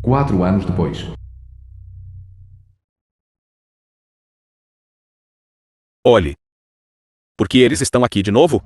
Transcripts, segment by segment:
4 anos depois. Olhe. Por que eles estão aqui de novo?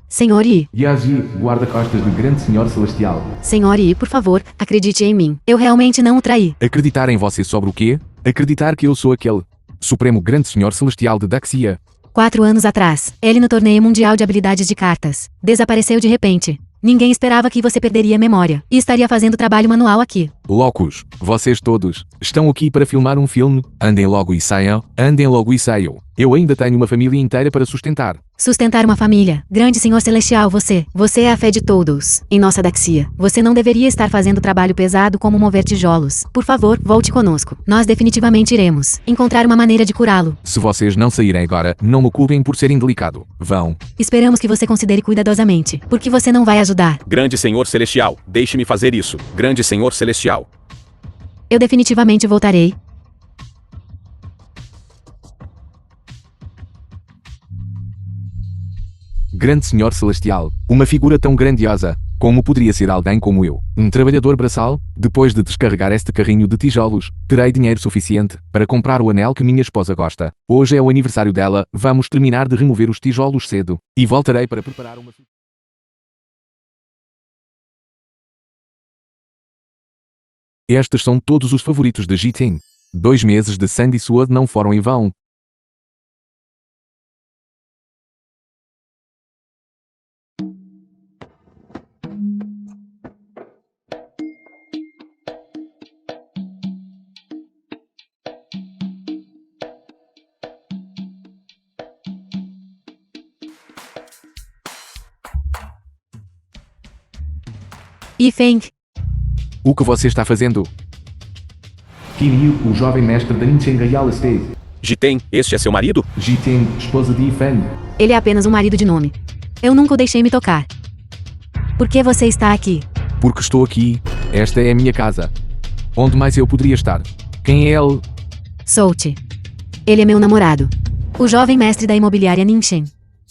Senhor Yi. Yazi, guarda-costas do grande senhor celestial. Senhor Yi, por favor, acredite em mim. Eu realmente não o traí. Acreditar em você sobre o quê? Acreditar que eu sou aquele Supremo Grande Senhor Celestial de Daxia. 4 anos atrás, ele no torneio mundial de habilidades de cartas, desapareceu de repente. Ninguém esperava que você perderia a memória e estaria fazendo trabalho manual aqui. Loucos, vocês todos, estão aqui para filmar um filme? Andem logo e saiam, andem logo e saiam. Eu ainda tenho uma família inteira para sustentar. Sustentar uma família, grande senhor celestial você é a fé de todos, em nossa Daxia. Você não deveria estar fazendo trabalho pesado como mover tijolos. Por favor, volte conosco. Nós definitivamente iremos encontrar uma maneira de curá-lo. Se vocês não saírem agora, não me culpem por ser indelicado. Vão. Esperamos que você considere cuidadosamente, porque você não vai ajudar. Grande Senhor Celestial, deixe-me fazer isso. Grande Senhor Celestial. Eu definitivamente voltarei. Grande Senhor Celestial, uma figura tão grandiosa, como poderia ser alguém como eu, um trabalhador braçal? Depois de descarregar este carrinho de tijolos, terei dinheiro suficiente para comprar o anel que minha esposa gosta. Hoje é o aniversário dela, vamos terminar de remover os tijolos cedo, e voltarei para preparar uma... Estes são todos os favoritos de Jitin. 2 meses de Sandy Sword não foram em vão. E Feng. O que você está fazendo? Kinyu, o jovem mestre da Ninchen Real Estate. Jiten, este é seu marido? Jitin, esposa de Ifan. Ele é apenas um marido de nome. Eu nunca o deixei me tocar. Por que você está aqui? Porque estou aqui. Esta é a minha casa. Onde mais eu poderia estar? Quem é ele? Solte. Ele é meu namorado. O jovem mestre da imobiliária Ninchen.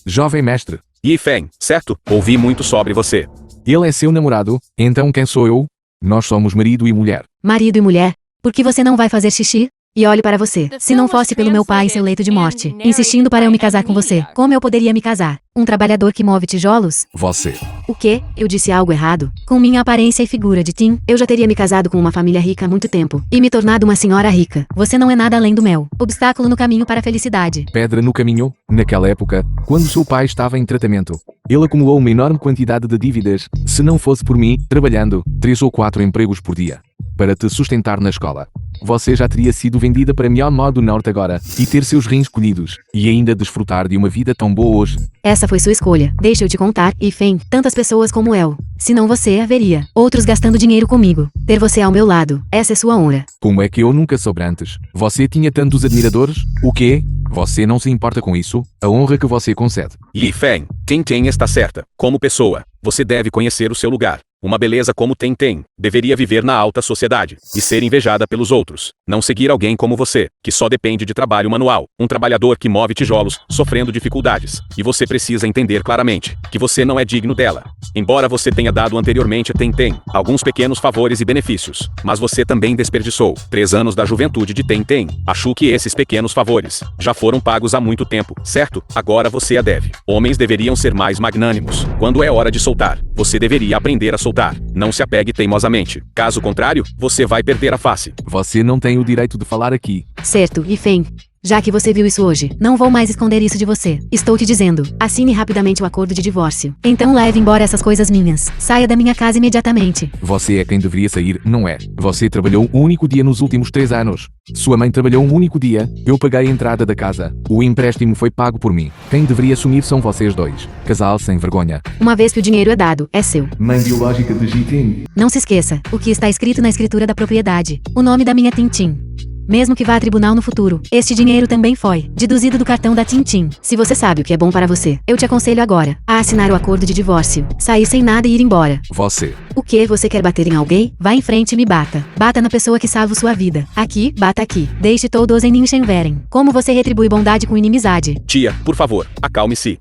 Jovem mestre. Yifeng, certo? Ouvi muito sobre você. Ele é seu namorado? Então quem sou eu? Nós somos marido e mulher. Marido e mulher? Por que você não vai fazer xixi? E olhe para você. Se não fosse pelo meu pai em seu leito de morte, insistindo para eu me casar com você, como eu poderia me casar? Um trabalhador que move tijolos? Você. O quê? Eu disse algo errado? Com minha aparência e figura de Tim, eu já teria me casado com uma família rica há muito tempo e me tornado uma senhora rica. Você não é nada além do mel. Obstáculo no caminho para a felicidade. Pedra no caminho? Naquela época, quando seu pai estava em tratamento, ele acumulou uma enorme quantidade de dívidas. Se não fosse por mim, trabalhando 3 ou 4 empregos por dia para te sustentar na escola, você já teria sido vendida para Myanmar do Norte agora e ter seus rins colhidos e ainda desfrutar de uma vida tão boa hoje. Essa foi sua escolha. Deixa eu te contar, Ifem, tantas pessoas como eu. Se não você, haveria outros gastando dinheiro comigo. Ter você ao meu lado, essa é sua honra. Como é que eu nunca soube antes? Você tinha tantos admiradores? O quê? Você não se importa com isso? A honra que você concede. Yifeng, Tenten está certa. Como pessoa, você deve conhecer o seu lugar. Uma beleza como Tenten deveria viver na alta sociedade e ser invejada pelos outros. Não seguir alguém como você, que só depende de trabalho manual. Um trabalhador que move tijolos, sofrendo dificuldades. E você precisa entender claramente que você não é digno dela. Embora você tenha dado anteriormente a Tenten alguns pequenos favores e benefícios, mas você também desperdiçou 3 anos da juventude de Tenten. Acho que esses pequenos favores já foram pagos há muito tempo, certo? Agora você a deve. Homens deveriam ser mais magnânimos. Quando é hora de soltar, você deveria aprender a soltar. Não se apegue teimosamente. Caso contrário, você vai perder a face. Você não tem o direito de falar aqui. Certo, Ifem. Já que você viu isso hoje, não vou mais esconder isso de você. Estou te dizendo, assine rapidamente o acordo de divórcio. Então leve embora essas coisas minhas. Saia da minha casa imediatamente. Você é quem deveria sair, não é? Você trabalhou um único dia nos últimos 3 anos. Sua mãe trabalhou um único dia. Eu paguei a entrada da casa. O empréstimo foi pago por mim. Quem deveria assumir são vocês dois. Casal sem vergonha. Uma vez que o dinheiro é dado, é seu. Mãe biológica de Jitin. Não se esqueça, o que está escrito na escritura da propriedade. O nome da minha Tintin. Mesmo que vá a tribunal no futuro, este dinheiro também foi deduzido do cartão da Tintin. Se você sabe o que é bom para você, eu te aconselho agora a assinar o acordo de divórcio, sair sem nada e ir embora. Você. O que? Você quer bater em alguém? Vá em frente e me bata. Bata na pessoa que salva sua vida. Aqui, bata aqui. Deixe todos em Ninshen verem como você retribui bondade com inimizade. Tia, por favor, acalme-se.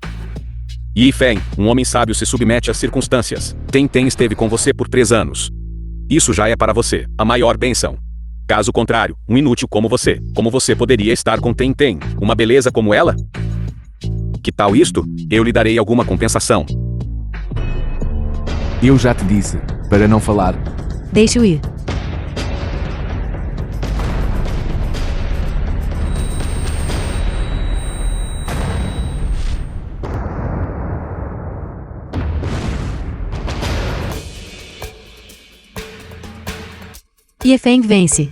Yi Feng, um homem sábio se submete às circunstâncias. Ten esteve com você por 3 anos. Isso já é para você a maior bênção. Caso contrário, um inútil como você poderia estar com Ten, uma beleza como ela? Que tal isto? Eu lhe darei alguma compensação. Eu já te disse, para não falar. Deixe-o ir. Ye Feng vence.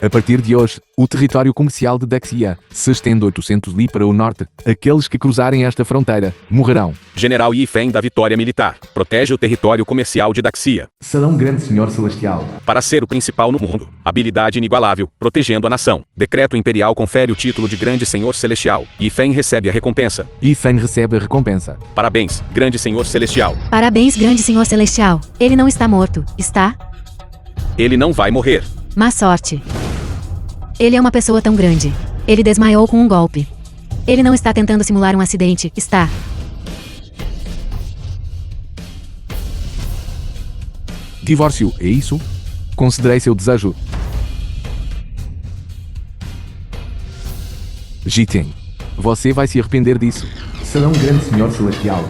A partir de hoje, o território comercial de Daxia se estende 800 li para o norte. Aqueles que cruzarem esta fronteira morrerão. General Yi Feng da Vitória Militar. Protege o território comercial de Daxia. Salão Grande Senhor Celestial. Para ser o principal no mundo. Habilidade inigualável, protegendo a nação. Decreto imperial confere o título de Grande Senhor Celestial. Yi Feng recebe a recompensa. Yi Feng recebe a recompensa. Parabéns, Grande Senhor Celestial. Parabéns, grande senhor celestial. Ele não está morto, está? Ele não vai morrer. Má sorte. Ele é uma pessoa tão grande. Ele desmaiou com um golpe. Ele não está tentando simular um acidente, está? Divórcio, é isso? Considerei seu desejo. Jiten. Você vai se arrepender disso. Salão Grande Senhor Celestial.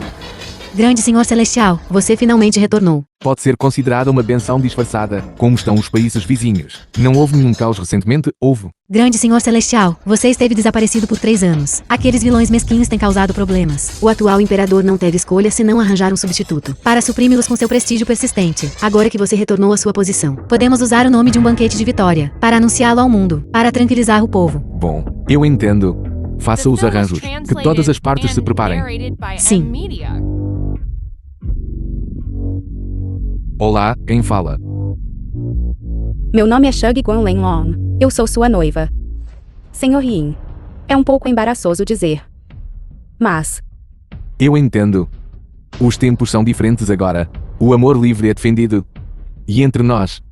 Grande senhor celestial, você finalmente retornou. Pode ser considerada uma benção disfarçada. Como estão os países vizinhos? Não houve nenhum caos recentemente? Houve. Grande senhor celestial, você esteve desaparecido por 3 anos. Aqueles vilões mesquinhos têm causado problemas. O atual imperador não teve escolha senão arranjar um substituto para suprimi-los com seu prestígio persistente. Agora que você retornou à sua posição, podemos usar o nome de um banquete de vitória para anunciá-lo ao mundo, para tranquilizar o povo. Bom, eu entendo. Faça os arranjos. Que todas as partes se preparem. Sim. Olá, quem fala? Meu nome é Shug Guanlen Long. Eu sou sua noiva. Senhor Yin. É um pouco embaraçoso dizer. Mas, Eu entendo. Os tempos são diferentes agora. O amor livre é defendido. E entre nós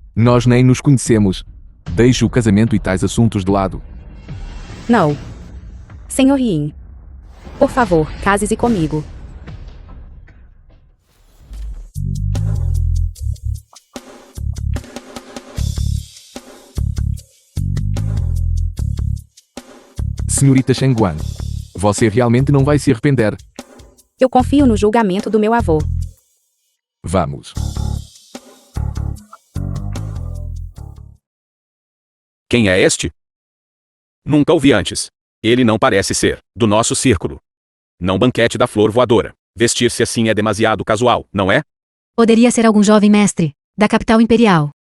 nem nos conhecemos. Deixe o casamento e tais assuntos de lado. não. Senhor Yin. Por favor, case-se comigo. Senhorita Shengguan, você realmente não vai se arrepender. Eu confio no julgamento do meu avô. Vamos. Quem é este? Nunca o vi antes. Ele não parece ser do nosso círculo. Não banquete da flor voadora. Vestir-se assim é demasiado casual, não é? Poderia ser algum jovem mestre da capital imperial,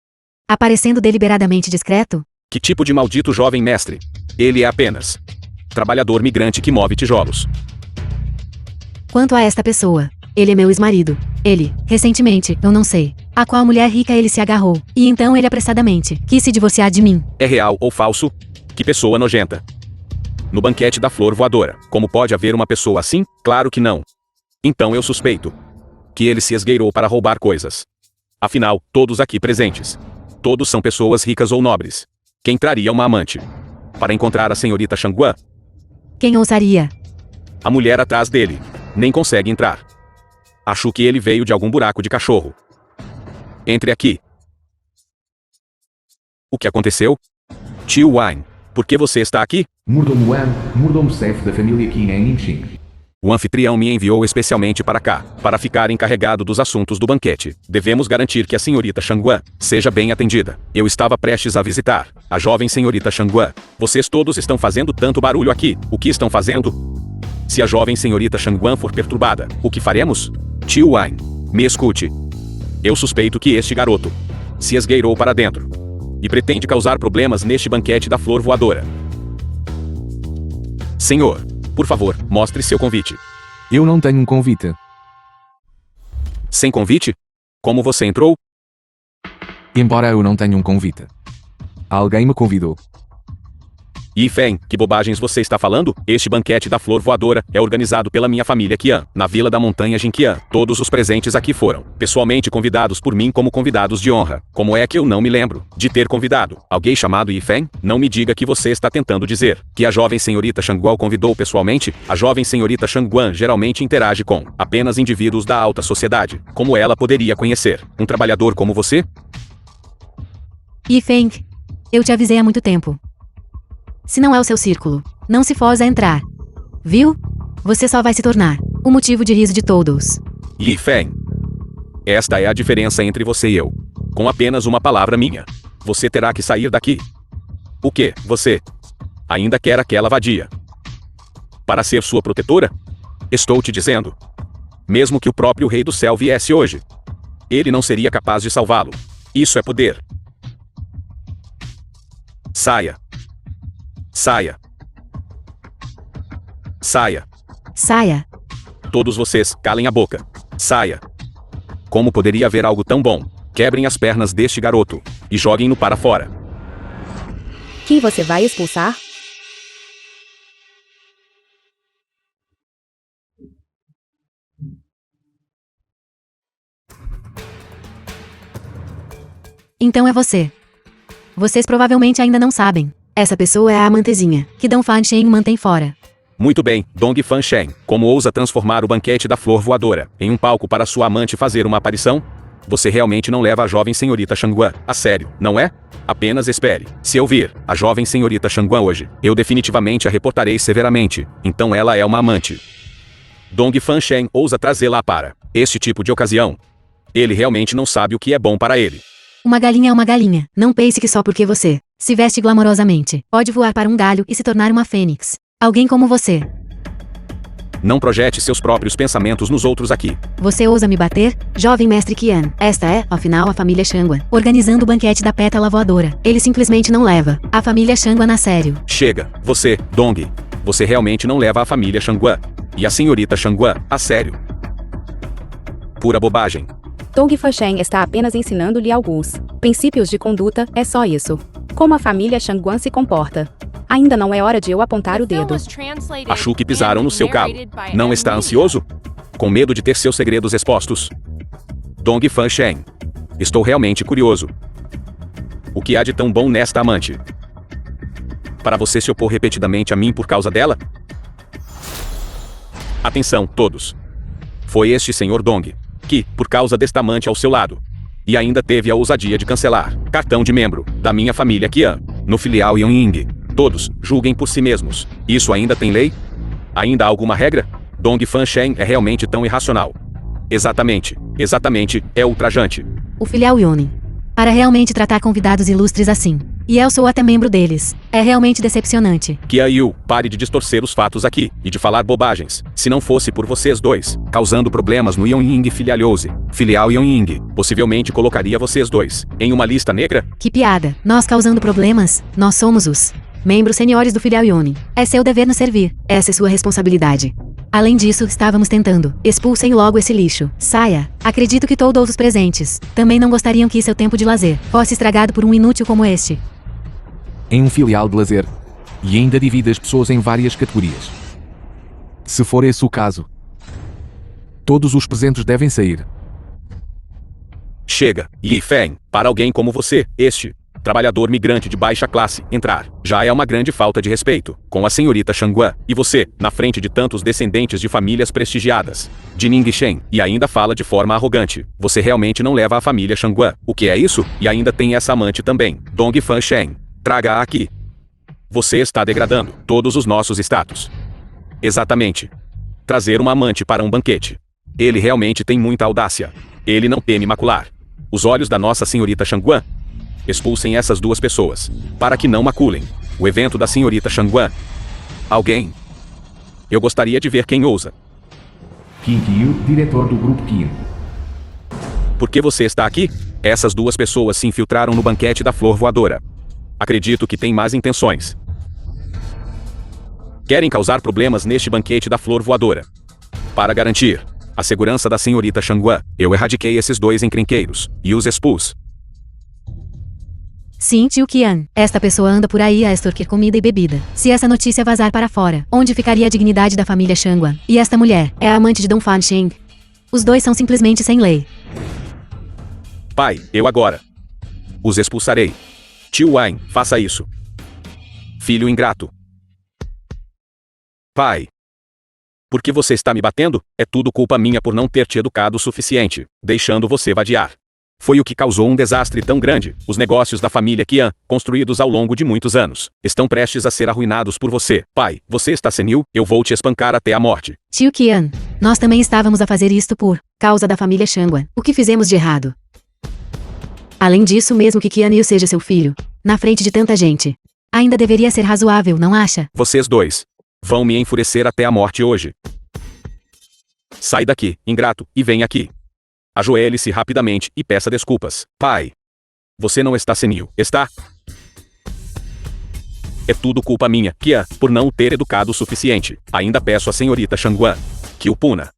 aparecendo deliberadamente discreto? Que tipo de maldito jovem mestre? Ele é apenas trabalhador migrante que move tijolos. Quanto a esta pessoa, ele é meu ex-marido. Ele, recentemente, eu não sei, a qual mulher rica ele se agarrou, e então ele apressadamente quis se divorciar de mim. É real ou falso? Que pessoa nojenta. No banquete da flor voadora, como pode haver uma pessoa assim? Claro que não. Então eu suspeito que ele se esgueirou para roubar coisas. Afinal, todos aqui presentes, todos são pessoas ricas ou nobres. Quem traria uma amante para encontrar a senhorita Shangguan? Quem ousaria? A mulher atrás dele nem consegue entrar. Acho que ele veio de algum buraco de cachorro. Entre aqui. O que aconteceu? Tio Wine, por que você está aqui? Mordomo Wan, mordomo-chefe da família Qin em Ningxing. O anfitrião me enviou especialmente para cá, para ficar encarregado dos assuntos do banquete. Devemos garantir que a senhorita Shangguan seja bem atendida. Eu estava prestes a visitar a jovem senhorita Shangguan. Vocês todos estão fazendo tanto barulho aqui. O que estão fazendo? Se a jovem senhorita Shangguan for perturbada, o que faremos? Tio Wine, me escute. Eu suspeito que este garoto se esgueirou para dentro e pretende causar problemas neste banquete da flor voadora. Senhor, por favor, mostre seu convite. Eu não tenho um convite. Sem convite? Como você entrou? Embora eu não tenha um convite. Alguém me convidou. Yi Feng, que bobagens você está falando? Este banquete da flor voadora é organizado pela minha família Qian, na vila da montanha Jinqian. Todos os presentes aqui foram, pessoalmente convidados por mim como convidados de honra. Como é que eu não me lembro de ter convidado alguém chamado Yi Feng? Não me diga que você está tentando dizer que a jovem senhorita Shangguan o convidou pessoalmente? A jovem senhorita Shangguan geralmente interage com apenas indivíduos da alta sociedade. Como ela poderia conhecer um trabalhador como você? Yi Feng, eu te avisei há muito tempo. Se não é o seu círculo, não se força a entrar. Viu? Você só vai se tornar o motivo de riso de todos. Yi Feng. Esta é a diferença entre você e eu. Com apenas uma palavra minha. Você terá que sair daqui. O que, você? Ainda quer aquela vadia? Para ser sua protetora? Estou te dizendo. Mesmo que o próprio Rei do Céu viesse hoje, ele não seria capaz de salvá-lo. Isso é poder. Saia. Saia. Saia. Saia. Todos vocês, calem a boca. Saia. Como poderia haver algo tão bom? Quebrem as pernas deste garoto e joguem-no para fora. Que você vai expulsar? Então é você. Vocês provavelmente ainda não sabem. Essa pessoa é a amantezinha, que Dong Fansheng mantém fora. Muito bem, Dong Fansheng. Como ousa transformar o banquete da flor voadora em um palco para sua amante fazer uma aparição? Você realmente não leva a jovem senhorita Shangguan a sério, não é? Apenas espere. Se eu vir a jovem senhorita Shangguan hoje, eu definitivamente a reportarei severamente. Então ela é uma amante. Dong Fansheng ousa trazê-la para este tipo de ocasião. Ele realmente não sabe o que é bom para ele. Uma galinha é uma galinha. Não pense que só porque você se veste glamorosamente, pode voar para um galho e se tornar uma fênix. Alguém como você. Não projete seus próprios pensamentos nos outros aqui. Você ousa me bater? Jovem mestre Qian. Esta é, afinal, a família Shangguan, organizando o banquete da pétala voadora. Ele simplesmente não leva a família Shangguan a sério. Chega, você, Dong. Você realmente não leva a família Shangguan e a senhorita Shangguan a sério. Pura bobagem. Dong Fansheng está apenas ensinando-lhe alguns princípios de conduta, é só isso. Como a família Shangguan se comporta. Ainda não é hora de eu apontar o dedo. Acho que pisaram no seu calo. Não está ansioso? Com medo de ter seus segredos expostos? Dong Fansheng. Estou realmente curioso. O que há de tão bom nesta amante? Para você se opor repetidamente a mim por causa dela? Atenção, todos. Foi este senhor Dong que, por causa desta amante ao seu lado, e ainda teve a ousadia de cancelar cartão de membro da minha família Qian no filial Yonying. Todos julguem por si mesmos. Isso ainda tem lei? Ainda há alguma regra? Dong Fansheng é realmente tão irracional. Exatamente, é ultrajante. O filial Yonin. Para realmente tratar convidados ilustres assim. E eu sou até membro deles. É realmente decepcionante. Qian Yu, pare de distorcer os fatos aqui e de falar bobagens. Se não fosse por vocês dois, causando problemas no Yonying filial Yonying, possivelmente colocaria vocês dois em uma lista negra? Que piada. Nós causando problemas? Nós somos os membros seniores do filial Yonin. É seu dever nos servir. Essa é sua responsabilidade. Além disso, estávamos tentando. Expulsem logo esse lixo. Saia. Acredito que todos os presentes também não gostariam que seu tempo de lazer fosse estragado por um inútil como este. Em um filial de lazer. E ainda divide as pessoas em várias categorias. Se for esse o caso, todos os presentes devem sair. Chega, Yi Feng, para alguém como você, este trabalhador migrante de baixa classe, entrar já é uma grande falta de respeito com a senhorita Shangguan, e você, na frente de tantos descendentes de famílias prestigiadas de Ningxen, e ainda fala de forma arrogante. Você realmente não leva a família Shangguan. O que é isso? E ainda tem essa amante também, Dong Fansheng. Traga-a aqui. Você está degradando todos os nossos status. Exatamente. Trazer uma amante para um banquete. Ele realmente tem muita audácia. Ele não teme macular os olhos da nossa senhorita Shangguan. Expulsem essas duas pessoas, para que não maculem o evento da senhorita Shangguan. Alguém? Eu gostaria de ver quem ousa. Qin Qiu, diretor do grupo Qin. Por que você está aqui? Essas duas pessoas se infiltraram no banquete da flor voadora. Acredito que têm más intenções. Querem causar problemas neste banquete da flor voadora. Para garantir a segurança da senhorita Shangguan, eu erradiquei esses dois encrenqueiros e os expus. Sim, tio Qian. Esta pessoa anda por aí a extorquir comida e bebida. Se essa notícia vazar para fora, onde ficaria a dignidade da família Shangguan? E esta mulher é a amante de Dong Fansheng. Os dois são simplesmente sem lei. Pai, eu agora os expulsarei. Tio Wang, faça isso. Filho ingrato. Pai. Por que você está me batendo? É tudo culpa minha por não ter te educado o suficiente, deixando você vadiar. Foi o que causou um desastre tão grande. Os negócios da família Qian, construídos ao longo de muitos anos, estão prestes a ser arruinados por você. Pai, você está senil? Eu vou te espancar até a morte. Tio Qian, nós também estávamos a fazer isto por causa da família Shangguan. O que fizemos de errado? Além disso, mesmo que Qian Yu seja seu filho, na frente de tanta gente, ainda deveria ser razoável, não acha? Vocês dois vão me enfurecer até a morte hoje. Sai daqui, ingrato, e vem aqui. Ajoelhe-se rapidamente e peça desculpas. Pai. Você não está senil, está? É tudo culpa minha, Qian, por não o ter educado o suficiente. Ainda peço à senhorita Shangguan que o puna.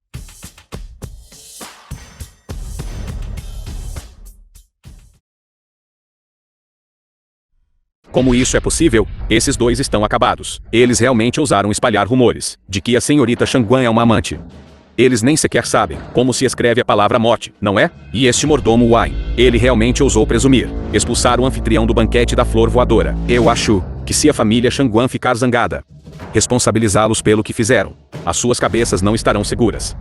Como isso é possível? Esses dois estão acabados. Eles realmente ousaram espalhar rumores de que a senhorita Shangguan é uma amante. Eles nem sequer sabem como se escreve a palavra morte, não é? E este mordomo Wang, ele realmente ousou presumir expulsar o anfitrião do banquete da flor voadora. Eu acho que se a família Shangguan ficar zangada, responsabilizá-los pelo que fizeram, as suas cabeças não estarão seguras.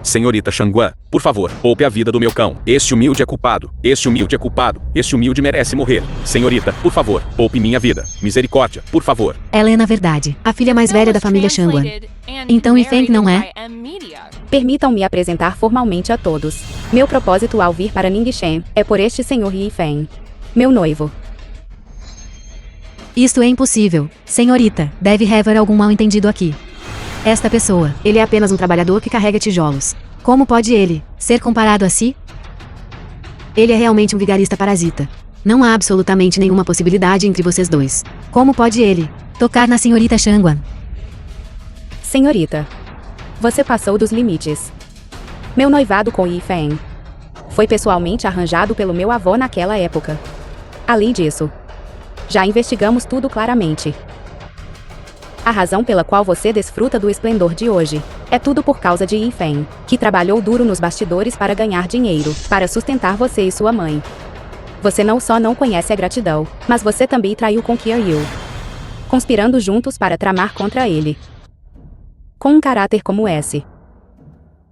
Senhorita Shangguan, por favor, poupe a vida do meu cão. Este humilde é culpado. Este humilde é culpado. Este humilde merece morrer. Senhorita, por favor, poupe minha vida. Misericórdia, por favor. Ela é, na verdade, a filha mais velha da família Shangguan. Então Yifeng não é? Permitam-me apresentar formalmente a todos. Meu propósito ao vir para Ningxi é por este senhor Yifeng, meu noivo. Isto é impossível. Senhorita, deve haver algum mal-entendido aqui. Esta pessoa, ele é apenas um trabalhador que carrega tijolos. Como pode ele ser comparado a si? Ele é realmente um vigarista parasita. Não há absolutamente nenhuma possibilidade entre vocês dois. Como pode ele tocar na senhorita Shangguan? Senhorita, você passou dos limites. Meu noivado com Yifeng foi pessoalmente arranjado pelo meu avô naquela época. Além disso, já investigamos tudo claramente. A razão pela qual você desfruta do esplendor de hoje é tudo por causa de Yifeng, que trabalhou duro nos bastidores para ganhar dinheiro, para sustentar você e sua mãe. Você não só não conhece a gratidão, mas você também traiu com Qian Yu, conspirando juntos para tramar contra ele. Com um caráter como esse,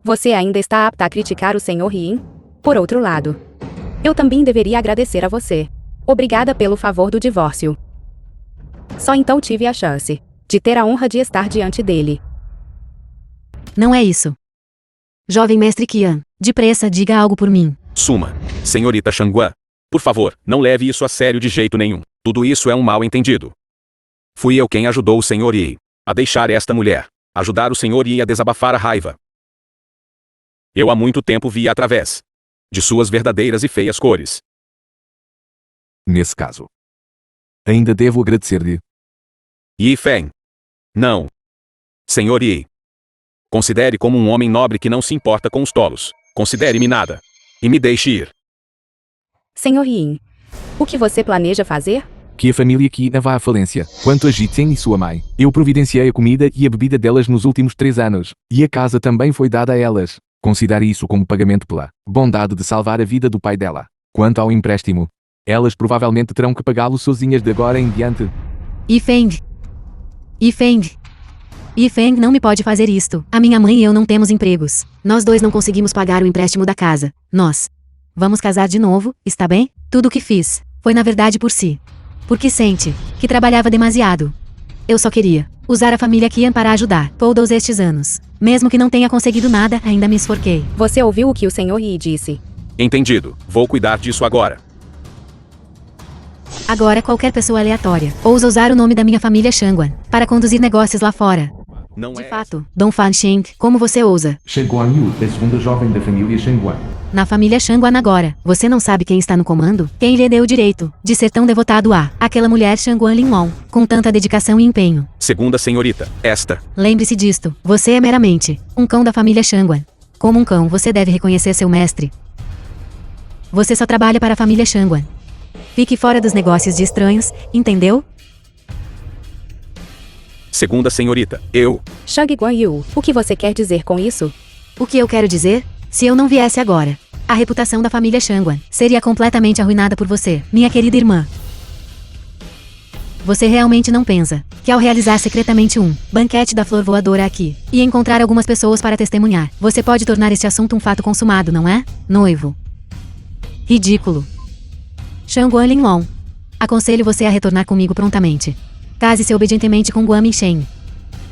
você ainda está apta a criticar o Sr. Yin? Por outro lado, eu também deveria agradecer a você. Obrigada pelo favor do divórcio. Só então tive a chance de ter a honra de estar diante dele. Não é isso. Jovem mestre Qian, depressa diga algo por mim. Suma. Senhorita Shangguan, por favor, não leve isso a sério de jeito nenhum. Tudo isso é um mal-entendido. Fui eu quem ajudou o Sr. Yi a deixar esta mulher, ajudar o Sr. Yi a desabafar a raiva. Eu há muito tempo vi através de suas verdadeiras e feias cores. Nesse caso, ainda devo agradecer-lhe. Yifeng. Não. Sr. Yi. Considere como um homem nobre que não se importa com os tolos. Considere-me nada. E me deixe ir. Sr. Yin, o que você planeja fazer? Que a família Qina vá à falência. Quanto a Jitsen e sua mãe, eu providenciei a comida e a bebida delas nos últimos 3 anos. E a casa também foi dada a elas. Considere isso como pagamento pela bondade de salvar a vida do pai dela. Quanto ao empréstimo, elas provavelmente terão que pagá-lo sozinhas de agora em diante. Yifeng. Yifeng não me pode fazer isto. A minha mãe e eu não temos empregos. Nós dois não conseguimos pagar o empréstimo da casa. Nós vamos casar de novo, está bem? Tudo o que fiz foi na verdade por si. Porque sente que trabalhava demasiado. Eu só queria usar a família Qian para ajudar todos estes anos. Mesmo que não tenha conseguido nada, ainda me esforquei. Você ouviu o que o Sr. Yi disse? Entendido. Vou cuidar disso agora. Agora qualquer pessoa aleatória ousa usar o nome da minha família Shangguan para conduzir negócios lá fora. Não De fato, Dong Fansheng, como você ousa? Shangguan Yu, a segunda jovem da família Shangguan. Na família Shangguan agora, você não sabe quem está no comando? Quem lhe deu o direito de ser tão devotado a aquela mulher Shangguan Linlong, com tanta dedicação e empenho? Segunda senhorita, esta. Lembre-se disto, você é meramente um cão da família Shangguan. Como um cão, você deve reconhecer seu mestre. Você só trabalha para a família Shangguan. Fique fora dos negócios de estranhos, entendeu? Segunda senhorita, eu. Shang Guanyu, o que você quer dizer com isso? O que eu quero dizer? Se eu não viesse agora, a reputação da família Shangguan seria completamente arruinada por você, minha querida irmã. Você realmente não pensa que ao realizar secretamente um banquete da flor voadora aqui e encontrar algumas pessoas para testemunhar, você pode tornar este assunto um fato consumado, não é? Noivo. Ridículo. Shangguan Linlong. Aconselho você a retornar comigo prontamente. Case-se obedientemente com Guan Mingchen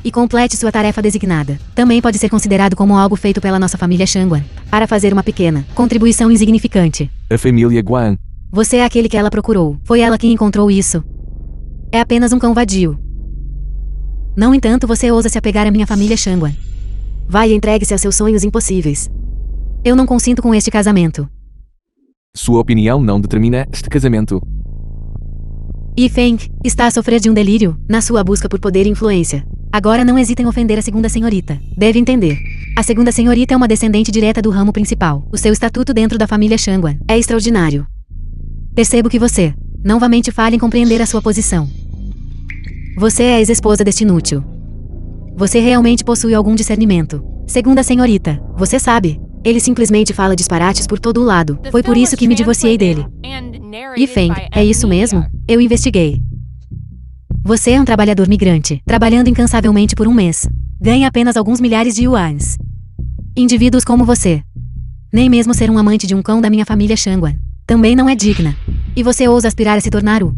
e complete sua tarefa designada. Também pode ser considerado como algo feito pela nossa família Shangguan para fazer uma pequena contribuição insignificante. A família Guan. Você é aquele que ela procurou. Foi ela quem encontrou isso. É apenas um cão vadio. No entanto, você ousa se apegar à minha família Shangguan. Vai e entregue-se aos seus sonhos impossíveis. Eu não consinto com este casamento. Sua opinião não determina este casamento. Yi Feng está a sofrer de um delírio na sua busca por poder e influência. Agora não hesita em ofender a segunda senhorita. Deve entender. A segunda senhorita é uma descendente direta do ramo principal. O seu estatuto dentro da família Shangguan é extraordinário. Percebo que você novamente falha em compreender a sua posição. Você é a ex-esposa deste inútil. Você realmente possui algum discernimento. Segunda senhorita, você sabe, ele simplesmente fala disparates por todo o lado. Foi por isso que me divorciei dele. Yi Feng, é isso mesmo? Eu investiguei. Você é um trabalhador migrante, trabalhando incansavelmente por um mês. Ganha apenas alguns milhares de yuans. Indivíduos como você. Nem mesmo ser um amante de um cão da minha família Shangguan também não é digna. E você ousa aspirar a se tornar o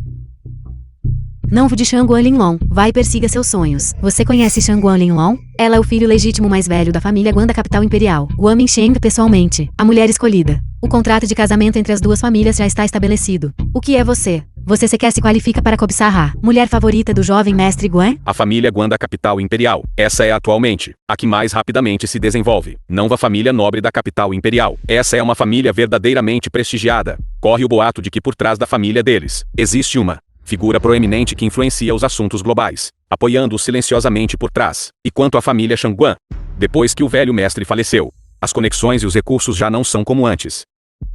novo de Shangguan Linlong. Vai e persiga seus sonhos. Você conhece Shangguan Linlong? Ela é o filho legítimo mais velho da família Guan da capital imperial. Guan Mingchen pessoalmente, a mulher escolhida. O contrato de casamento entre as duas famílias já está estabelecido. O que é você? Você sequer se qualifica para cobiçar a mulher favorita do jovem mestre Guan? A família Guan da capital imperial. Essa é atualmente a que mais rapidamente se desenvolve. Não a família nobre da capital imperial. Essa é uma família verdadeiramente prestigiada. Corre o boato de que por trás da família deles existe uma figura proeminente que influencia os assuntos globais, apoiando-os silenciosamente por trás. E quanto à família Shangguan, depois que o velho mestre faleceu, as conexões e os recursos já não são como antes.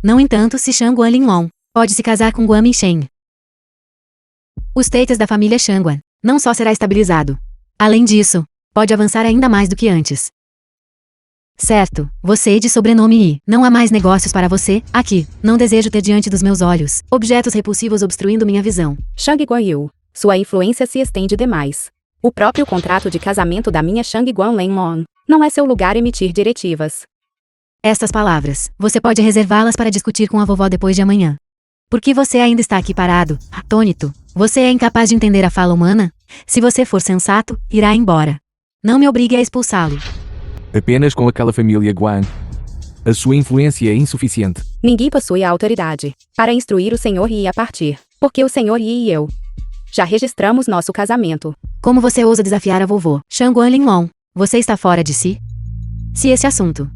No entanto, se Shangguan Linlong pode se casar com Guan Mingchen, o status da família Shangguan não só será estabilizado. Além disso, pode avançar ainda mais do que antes. Certo, você de sobrenome Yi. Não há mais negócios para você, aqui. Não desejo ter diante dos meus olhos objetos repulsivos obstruindo minha visão. Shang Guanyu, sua influência se estende demais. O próprio contrato de casamento da minha Shangguan Linlong não é seu lugar emitir diretivas. Estas palavras, você pode reservá-las para discutir com a vovó depois de amanhã. Por que você ainda está aqui parado, atônito? Você é incapaz de entender a fala humana? Se você for sensato, irá embora. Não me obrigue a expulsá-lo. Apenas com aquela família Guan. A sua influência é insuficiente. Ninguém possui a autoridade para instruir o Sr. Yi a partir, porque o Sr. Yi e eu já registramos nosso casamento. Como você ousa desafiar a vovô Shangguan Linlong? Você está fora de si? Se esse assunto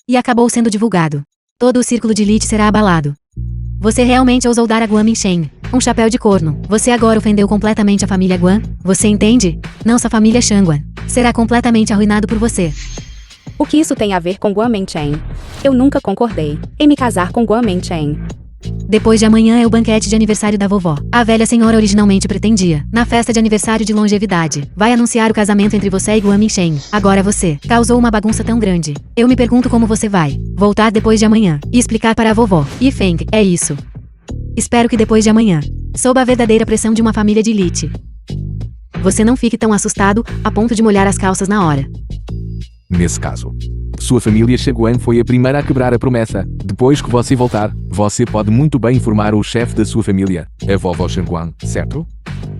e acabou sendo divulgado, todo o círculo de elite será abalado. Você realmente ousou dar a Guan Mingchen um chapéu de corno. Você agora ofendeu completamente a família Guan. Você entende? Não sua família Shangguan será completamente arruinado por você. O que isso tem a ver com Guan Mingchen? Eu nunca concordei em me casar com Guan Mingchen. Depois de amanhã é o banquete de aniversário da vovó. A velha senhora originalmente pretendia, na festa de aniversário de longevidade, vai anunciar o casamento entre você e Guan Mingchen. Agora você causou uma bagunça tão grande. Eu me pergunto como você vai voltar depois de amanhã e explicar para a vovó. Yi Feng, é isso. Espero que depois de amanhã, sob a verdadeira pressão de uma família de elite, você não fique tão assustado a ponto de molhar as calças na hora. Nesse caso, sua família Shangguan foi a primeira a quebrar a promessa. Depois que você voltar, você pode muito bem informar o chefe da sua família, a vovó Shangguan, certo?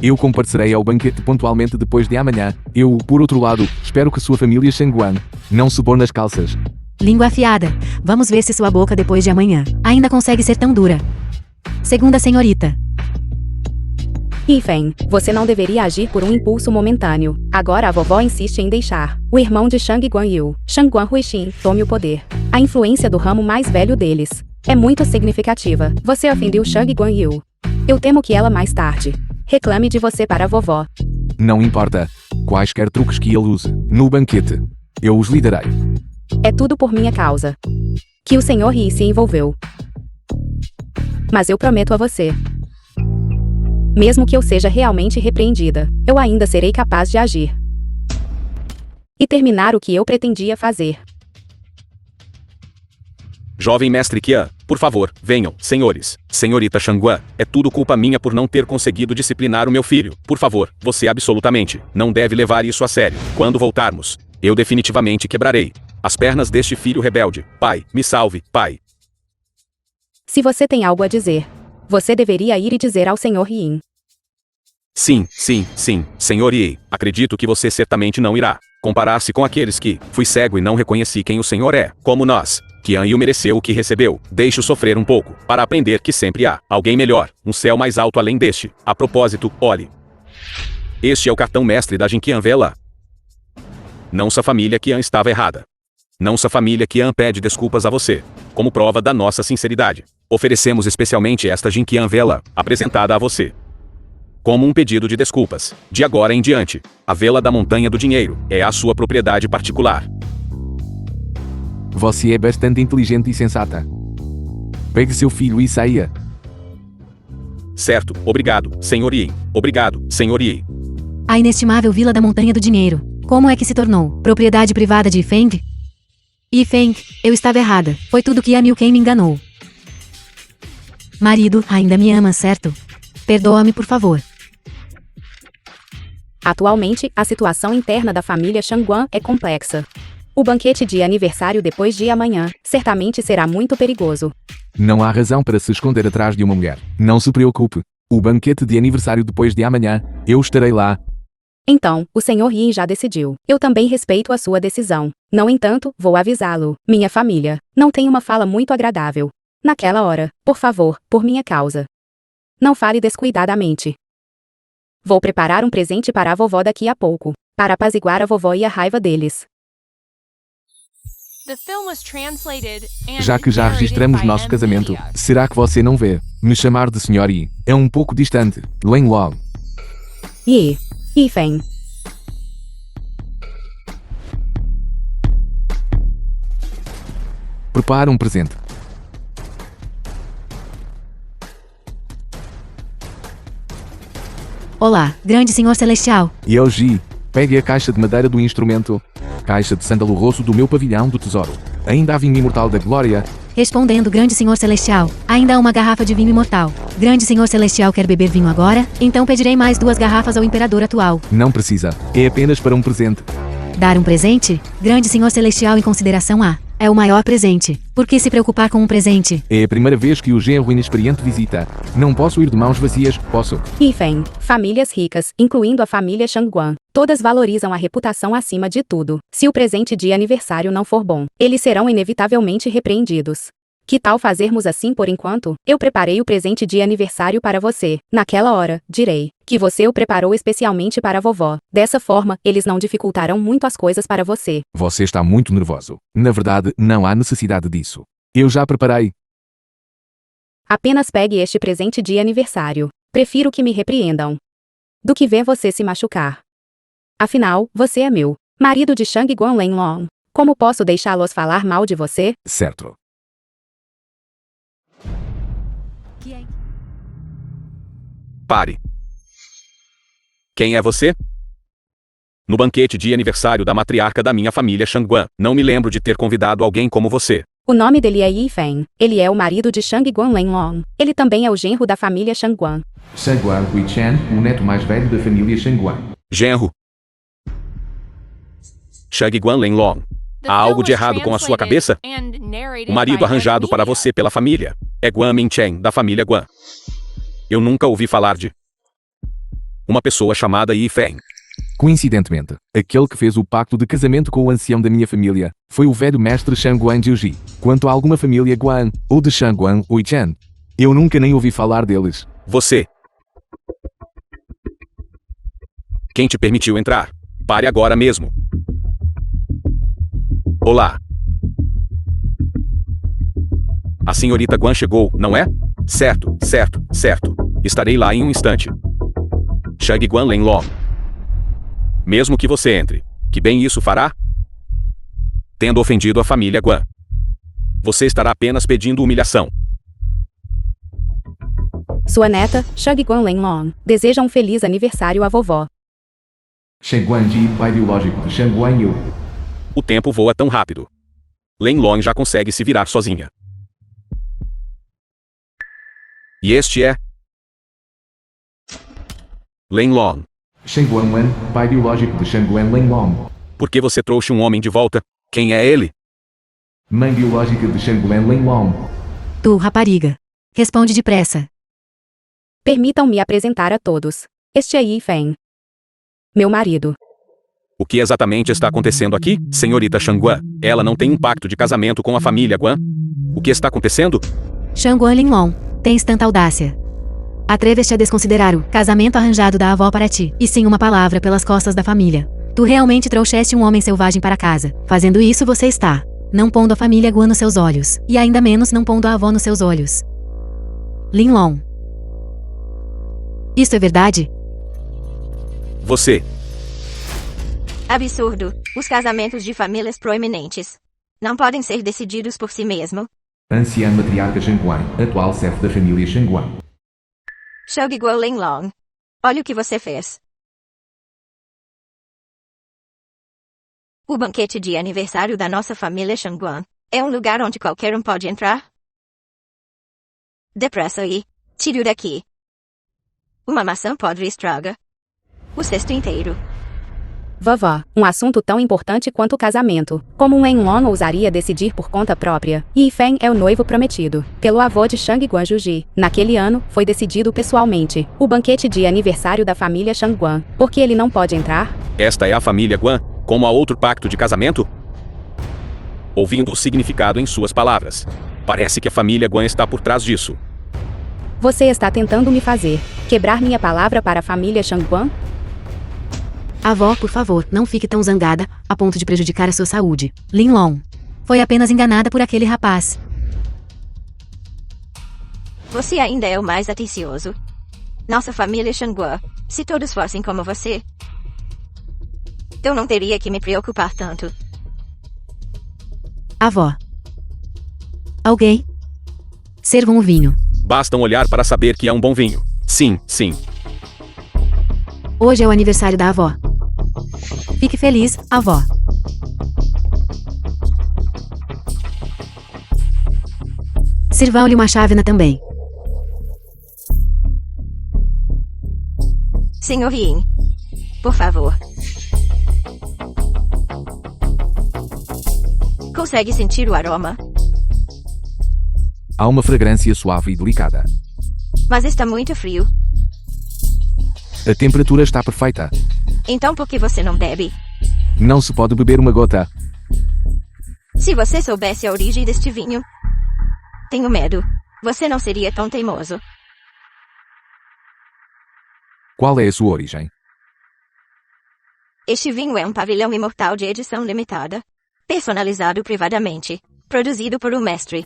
Eu comparecerei ao banquete pontualmente depois de amanhã. Eu, por outro lado, espero que sua família Shangguan não se pôr nas calças. Língua afiada. Vamos ver se sua boca depois de amanhã ainda consegue ser tão dura. Segunda senhorita. Yi Feng, você não deveria agir por um impulso momentâneo. Agora a vovó insiste em deixar o irmão de Shang Guanyu, Shangguan Huixin, tome o poder. A influência do ramo mais velho deles é muito significativa. Você ofendeu Shang Guanyu. Eu temo que ela mais tarde reclame de você para a vovó. Não importa quaisquer truques que ele use no banquete. Eu os liderei. É tudo por minha causa que o Sr. Yi se envolveu. Mas eu prometo a você. Mesmo que eu seja realmente repreendida, eu ainda serei capaz de agir. E terminar o que eu pretendia fazer. Jovem mestre Qian, por favor, venham, senhores. Senhorita Shangguan, é tudo culpa minha por não ter conseguido disciplinar o meu filho. Por favor, você absolutamente não deve levar isso a sério. Quando voltarmos, eu definitivamente quebrarei as pernas deste filho rebelde. Pai, me salve, pai. Se você tem algo a dizer, você deveria ir e dizer ao Sr. Yin. Sim, senhor Yi, acredito que você certamente não irá comparar-se com aqueles que fui cego e não reconheci quem o senhor é, como nós. Qian Yu mereceu o que recebeu. Deixe-o sofrer um pouco, para aprender que sempre há alguém melhor, um céu mais alto além deste. A propósito, olhe. Este é o cartão mestre da Jin Qian, vê lá. Não sua família Qian estava errada. Não sua família Qian pede desculpas a você. Como prova da nossa sinceridade, oferecemos especialmente esta Jin Qian vela, apresentada a você. Como um pedido de desculpas. De agora em diante, a vela da Montanha do Dinheiro é a sua propriedade particular. Você é bastante inteligente e sensata. Pegue seu filho e saia. Certo, obrigado, senhor Yi. Obrigado, senhor Yi. A inestimável Vila da Montanha do Dinheiro. Como é que se tornou propriedade privada de Yifeng? Yifeng, eu estava errada. Foi tudo que a Liu Kang me enganou. Marido, ainda me ama, certo? Perdoa-me, por favor. Atualmente, a situação interna da família Shangguan é complexa. O banquete de aniversário depois de amanhã certamente será muito perigoso. Não há razão para se esconder atrás de uma mulher. Não se preocupe. O banquete de aniversário depois de amanhã, eu estarei lá. Então, o Sr. Yin já decidiu. Eu também respeito a sua decisão. No entanto, vou avisá-lo. Minha família não tem uma fala muito agradável. Naquela hora, por favor, por minha causa. Não fale descuidadamente. Vou preparar um presente para a vovó daqui a pouco, para apaziguar a vovó e a raiva deles. Já que já registramos nosso casamento, será que você não vê? Me chamar de Sr. Yi é um pouco distante. Len Long. Yi. Yifeng. Prepara um presente. Olá, grande senhor celestial. E eu, Ji, pegue a caixa de madeira do instrumento. Caixa de sândalo rosso do meu pavilhão do tesouro. Ainda há vinho imortal da glória. Respondendo, grande senhor celestial. Ainda há uma garrafa de vinho imortal. Grande senhor celestial quer beber vinho agora? Então pedirei mais 2 garrafas ao imperador atual. Não precisa. É apenas para um presente. Dar um presente? Grande senhor celestial em consideração a. É o maior presente. Por que se preocupar com um presente? É a primeira vez que o genro inexperiente visita. Não posso ir de mãos vazias, posso? Yifeng. Famílias ricas, incluindo a família Shangguan, todas valorizam a reputação acima de tudo. Se o presente de aniversário não for bom, eles serão inevitavelmente repreendidos. Que tal fazermos assim por enquanto? Eu preparei o presente de aniversário para você. Naquela hora, direi que você o preparou especialmente para a vovó. Dessa forma, eles não dificultarão muito as coisas para você. Você está muito nervoso. Na verdade, não há necessidade disso. Eu já preparei. Apenas pegue este presente de aniversário. Prefiro que me repreendam do que ver você se machucar. Afinal, você é meu marido de Shangguan Lenlong. Como posso deixá-los falar mal de você? Certo. Pare. Quem é você? No banquete de aniversário da matriarca da minha família Shangguan, não me lembro de ter convidado alguém como você. O nome dele é Yifeng. Ele é o marido de Shangguan Lenlong. Ele também é o genro da família Shangguan. Shangguan Huichan, o neto mais velho da família Shangguan. Genro. Shangguan Lenlong. Há algo de errado com a sua cabeça? O marido arranjado para você pela família é Guan Mingchen, da família Guan. Eu nunca ouvi falar de uma pessoa chamada Yifeng. Coincidentemente, aquele que fez o pacto de casamento com o ancião da minha família foi o velho mestre Shangguan Jiuji. Quanto a alguma família Guan, ou de Shangguan Huichan, eu nunca nem ouvi falar deles. Você. Quem te permitiu entrar? Pare agora mesmo. Olá. A senhorita Guan chegou, não é? Certo. Estarei lá em um instante. Shangguan Lenlong. Mesmo que você entre, que bem isso fará? Tendo ofendido a família Guan, você estará apenas pedindo humilhação. sua neta, Shangguan Lenlong, deseja um feliz aniversário à vovó. Shangguan Ji, pai biológico de Shangguan Yu. O tempo voa tão rápido. Lenlong já consegue se virar sozinha. E este é Lenlong. Shangguan Wen, pai biológico de Shangguan Lenlong. Por que você trouxe um homem de volta? Quem é ele? Mãe biológica de Shangguan Lenlong. Tu, rapariga. Responde depressa. Permitam-me apresentar a todos. Este é Yifeng, meu marido. O que exatamente está acontecendo aqui, senhorita Shangguan? Ela não tem um pacto de casamento com a família Guan? O que está acontecendo? Shangguan Linlong, tens tanta audácia. Atreves-te a desconsiderar o casamento arranjado da avó para ti, e sim uma palavra pelas costas da família. Tu realmente trouxeste um homem selvagem para casa. Fazendo isso você está não pondo a família Guan nos seus olhos, e ainda menos não pondo a avó nos seus olhos. Linlong. Isso é verdade? Você. Absurdo. Os casamentos de famílias proeminentes não podem ser decididos por si mesmo. Anciã matriarca Shangguan, atual chefe da família Shangguan. Shangguan Lenlong. Olha o que você fez. O banquete de aniversário da nossa família Shangguan é um lugar onde qualquer um pode entrar? Depressa aí. Tire-o daqui. Uma maçã podre estraga o cesto inteiro. Vovó, um assunto tão importante quanto o casamento. Como um Lenlong ousaria decidir por conta própria? Yifeng é o noivo prometido pelo avô de Shangguan Juji. Naquele ano, foi decidido pessoalmente o banquete de aniversário da família Shangguan. Por que ele não pode entrar? Esta é a família Guan, como há outro pacto de casamento? Ouvindo o significado em suas palavras, parece que a família Guan está por trás disso. Você está tentando me fazer quebrar minha palavra para a família Shangguan? Avó, por favor, não fique tão zangada, a ponto de prejudicar a sua saúde. Linlong. Foi apenas enganada por aquele rapaz. Você ainda é o mais atencioso. Nossa família Shangguan, se todos fossem como você, eu não teria que me preocupar tanto. Avó. Alguém? Servam o vinho. Basta um olhar para saber que é um bom vinho. Sim, sim. Hoje é o aniversário da avó. Fique feliz, avó. Sirvam-lhe uma chávena também. Senhor Yin, por favor. Consegue sentir o aroma? Há uma fragrância suave e delicada. Mas está muito frio. A temperatura está perfeita. Então por que você não bebe? Não se pode beber uma gota. Se você soubesse a origem deste vinho, tenho medo. Você não seria tão teimoso. Qual é a sua origem? Este vinho é um pavilhão imortal de edição limitada, personalizado privadamente, produzido por um mestre.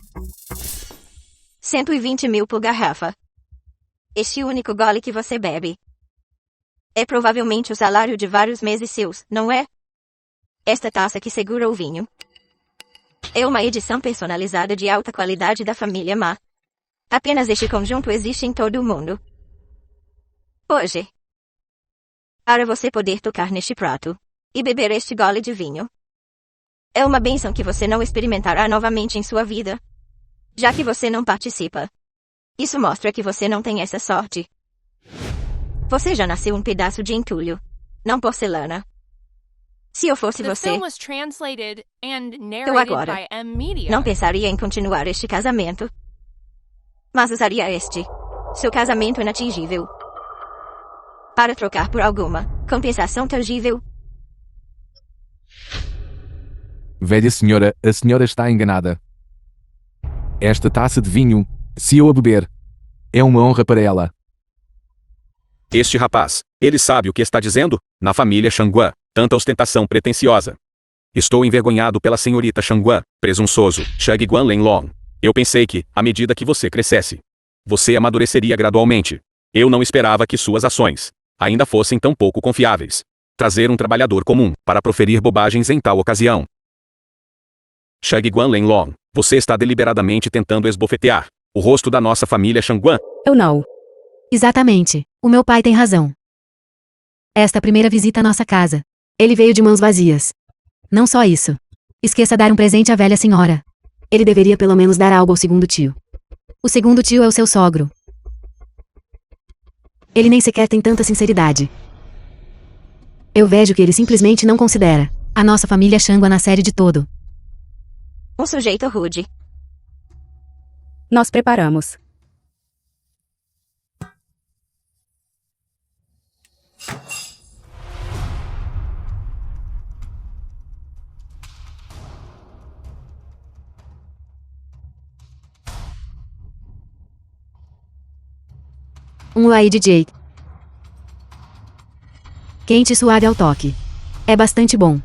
120 mil por garrafa. Este único gole que você bebe é provavelmente o salário de vários meses seus, não é? Esta taça que segura o vinho é uma edição personalizada de alta qualidade da família Ma. Apenas este conjunto existe em todo o mundo. Hoje, para você poder tocar neste prato e beber este gole de vinho, é uma bênção que você não experimentará novamente em sua vida, já que você não participa. Isso mostra que você não tem essa sorte. Você já nasceu um pedaço de entulho, não porcelana. Se eu fosse The você, film was translated and eu narrated agora by M Media. não pensaria em continuar este casamento, mas usaria este, seu casamento inatingível, para trocar por alguma compensação tangível. Velha senhora, a senhora está enganada. Esta taça de vinho, se eu a beber, é uma honra para ela. Este rapaz, ele sabe o que está dizendo? Na família Shangguan, tanta ostentação pretensiosa. Estou envergonhado pela senhorita Shangguan, presunçoso, Shangguan Lenlong. Eu pensei que, à medida que você crescesse, você amadureceria gradualmente. Eu não esperava que suas ações ainda fossem tão pouco confiáveis. Trazer um trabalhador comum para proferir bobagens em tal ocasião. Shangguan Lenlong, você está deliberadamente tentando esbofetear o rosto da nossa família Shangguan. Eu não. Exatamente. O meu pai tem razão. Esta primeira visita à nossa casa. Ele veio de mãos vazias. Não só isso. Esqueça dar um presente à velha senhora. Ele deveria pelo menos dar algo ao segundo tio. O segundo tio é o seu sogro. Ele nem sequer tem tanta sinceridade. Eu vejo que ele simplesmente não considera a nossa família Shangwa na série de todo. Um sujeito rude. Nós preparamos. Um whey DJ. Quente e suave ao toque. É bastante bom.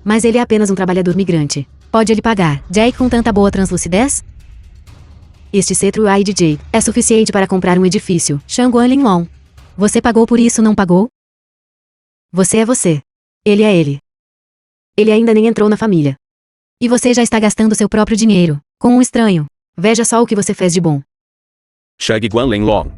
Mas ele é apenas um trabalhador migrante. Pode ele pagar Jake com tanta boa translucidez? Este cetro whey DJ é suficiente para comprar um edifício. Shangguan Linglong. Você pagou por isso, não pagou? Você é você. Ele é ele. Ele ainda nem entrou na família. E você já está gastando seu próprio dinheiro com um estranho. Veja só o que você fez de bom. Shangguan Linglong.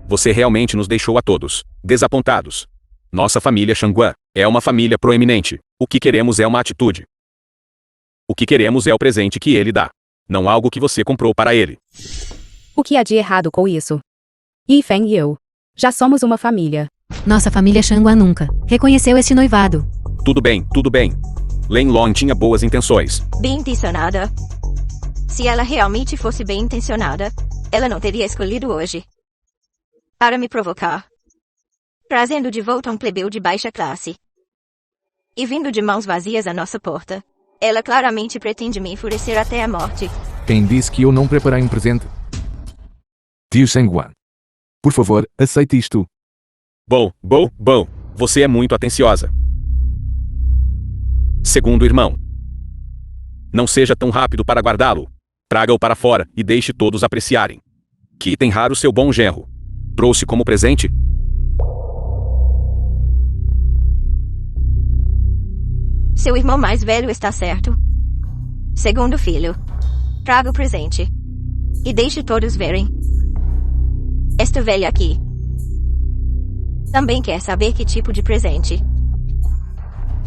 Você realmente nos deixou a todos desapontados. Nossa família Shangguan é uma família proeminente. O que queremos é uma atitude. O que queremos é o presente que ele dá. Não algo que você comprou para ele. O que há de errado com isso? Yifeng e eu. Já somos uma família. Nossa família Shangguan nunca reconheceu este noivado. Tudo bem, tudo bem. Linglong tinha boas intenções. Bem intencionada. Se ela realmente fosse bem intencionada, ela não teria escolhido hoje para me provocar, trazendo de volta um plebeu de baixa classe e vindo de mãos vazias à nossa porta. Ela claramente pretende me enfurecer até a morte. Quem disse que eu não preparei um presente? Tio Shangguan. Por favor, aceite isto. Bom. Você é muito atenciosa. Segundo irmão. Não seja tão rápido para guardá-lo. Traga-o para fora e deixe todos apreciarem. Que item raro seu bom genro trouxe como presente? Seu irmão mais velho está certo. Segundo filho. Traga o presente. E deixe todos verem. Esta velha aqui também quer saber que tipo de presente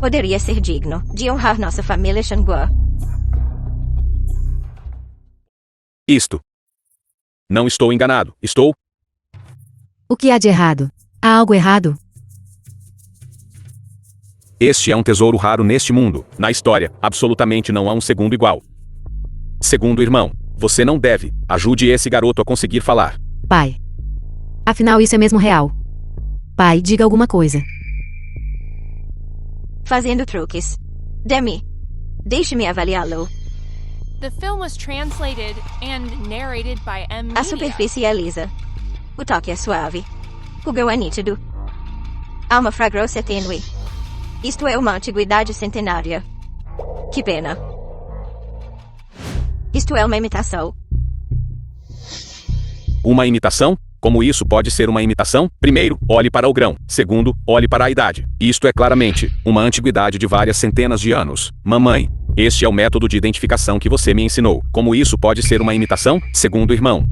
poderia ser digno de honrar nossa família Shangguan. Isto. Não estou enganado, estou? O que há de errado? Há algo errado? Este é um tesouro raro neste mundo. Na história, absolutamente não há um segundo igual. Segundo irmão, você não deve. Ajude esse garoto a conseguir falar. Pai. Afinal, isso é mesmo real. Pai, diga alguma coisa. Fazendo truques. Demi. Deixe-me avaliá-lo. The film was translated and narrated by M. A Media. superfície é lisa. O toque é suave. O grão é nítido. Há uma fragrância tênue. Isto é uma antiguidade centenária. Que pena. Isto é uma imitação. Uma imitação? Como isso pode ser uma imitação? Primeiro, olhe para o grão. Segundo, olhe para a idade. Isto é claramente uma antiguidade de várias centenas de anos. Mamãe, este é o método de identificação que você me ensinou. Como isso pode ser uma imitação? Segundo irmão.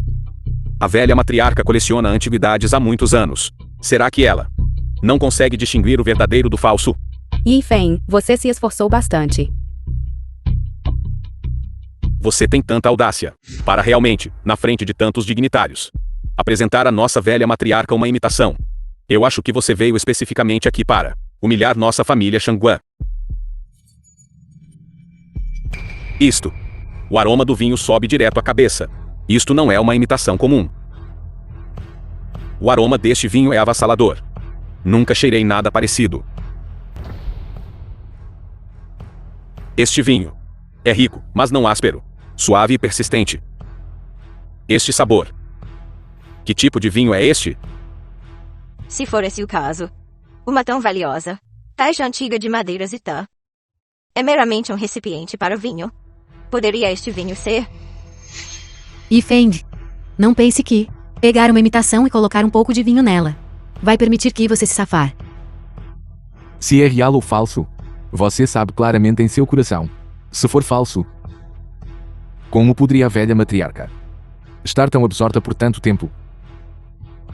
A velha matriarca coleciona antiguidades há muitos anos. Será que ela não consegue distinguir o verdadeiro do falso? Yifeng, você se esforçou bastante. Você tem tanta audácia para realmente, na frente de tantos dignitários, apresentar a nossa velha matriarca uma imitação. Eu acho que você veio especificamente aqui para humilhar nossa família Shangguan. Isto. O aroma do vinho sobe direto à cabeça. Isto não é uma imitação comum. O aroma deste vinho é avassalador. Nunca cheirei nada parecido. Este vinho é rico, mas não áspero. Suave e persistente. Este sabor. Que tipo de vinho é este? Se for esse o caso. Uma tão valiosa caixa antiga de madeiras e tá. É meramente um recipiente para o vinho. Poderia este vinho ser? Yifeng. Não pense que pegar uma imitação e colocar um pouco de vinho nela vai permitir que você se safar. Se é real ou falso, você sabe claramente em seu coração. Se for falso, como poderia a velha matriarca estar tão absorta por tanto tempo?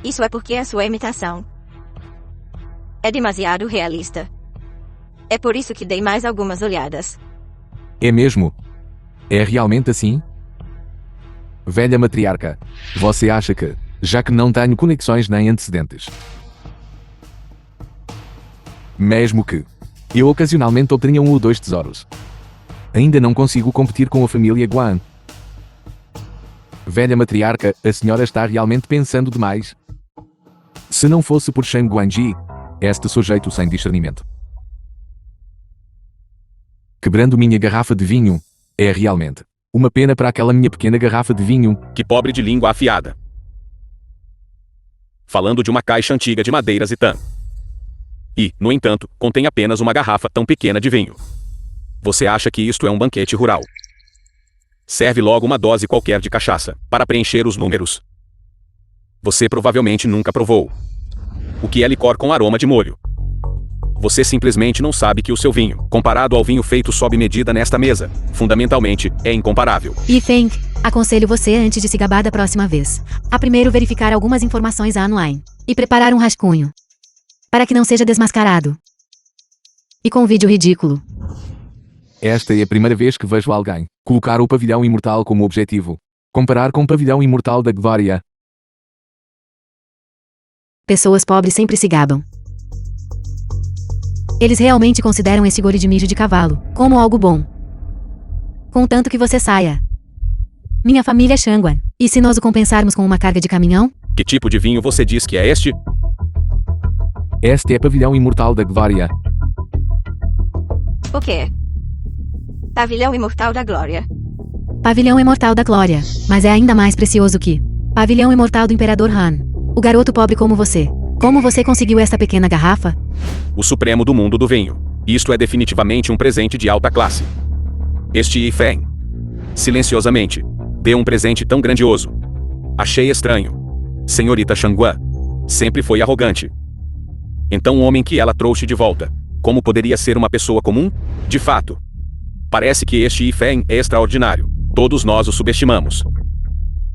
Isso é porque a sua imitação é demasiado realista. É por isso que dei mais algumas olhadas. É mesmo? É realmente assim? Velha matriarca, você acha que, já que não tenho conexões nem antecedentes, mesmo que eu ocasionalmente obtenha 1 ou 2 tesouros, ainda não consigo competir com a família Guan? Velha matriarca, a senhora está realmente pensando demais? Se não fosse por Shen Guanji, este sujeito sem discernimento, quebrando minha garrafa de vinho, é realmente uma pena para aquela minha pequena garrafa de vinho. Que pobre de língua afiada. Falando de uma caixa antiga de madeiras e tan. E, no entanto, contém apenas uma garrafa tão pequena de vinho. Você acha que isto é um banquete rural? Serve logo uma dose qualquer de cachaça, para preencher os números. Você provavelmente nunca provou o que é licor com aroma de molho. Você simplesmente não sabe que o seu vinho, comparado ao vinho feito sob medida nesta mesa, fundamentalmente, é incomparável. E Feng, aconselho você antes de se gabar da próxima vez, a primeiro verificar algumas informações online e preparar um rascunho, para que não seja desmascarado. E com um vídeo ridículo. Esta é a primeira vez que vejo alguém colocar o pavilhão imortal como objetivo. Comparar com o pavilhão imortal da glória. Pessoas pobres sempre se gabam. Eles realmente consideram esse gole de mijo de cavalo como algo bom. Contanto que você saia. Minha família é Shangguan. E se nós o compensarmos com uma carga de caminhão? Que tipo de vinho você diz que é este? Este é pavilhão imortal da glória. O quê? Pavilhão Imortal da Glória. Pavilhão Imortal da Glória. Mas é ainda mais precioso que Pavilhão Imortal do Imperador Han. O garoto pobre como você. Como você conseguiu esta pequena garrafa? O supremo do mundo do vinho. Isto é definitivamente um presente de alta classe. Este Yi Feng, silenciosamente, deu um presente tão grandioso. Achei estranho. Senhorita Shangguan sempre foi arrogante. Então o homem que ela trouxe de volta, como poderia ser uma pessoa comum? De fato. Parece que este Yi Feng é extraordinário. Todos nós o subestimamos.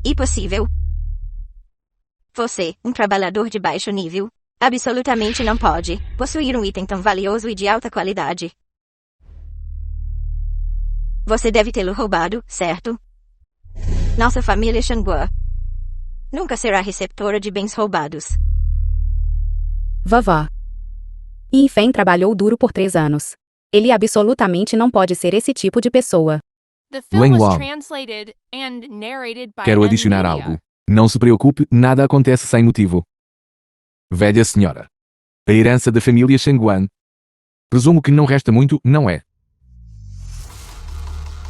Impossível. Você, um trabalhador de baixo nível, absolutamente não pode possuir um item tão valioso e de alta qualidade. Você deve tê-lo roubado, certo? Nossa família Shangguan nunca será receptora de bens roubados. Vovó. Yi Feng trabalhou duro por 3 anos. Ele absolutamente não pode ser esse tipo de pessoa. The film Leng was Wang. translated and narrated by Quero adicionar NVIDIA. algo. Não se preocupe, nada acontece sem motivo. Velha senhora. A herança da família Shangguan. Presumo que não resta muito, não é?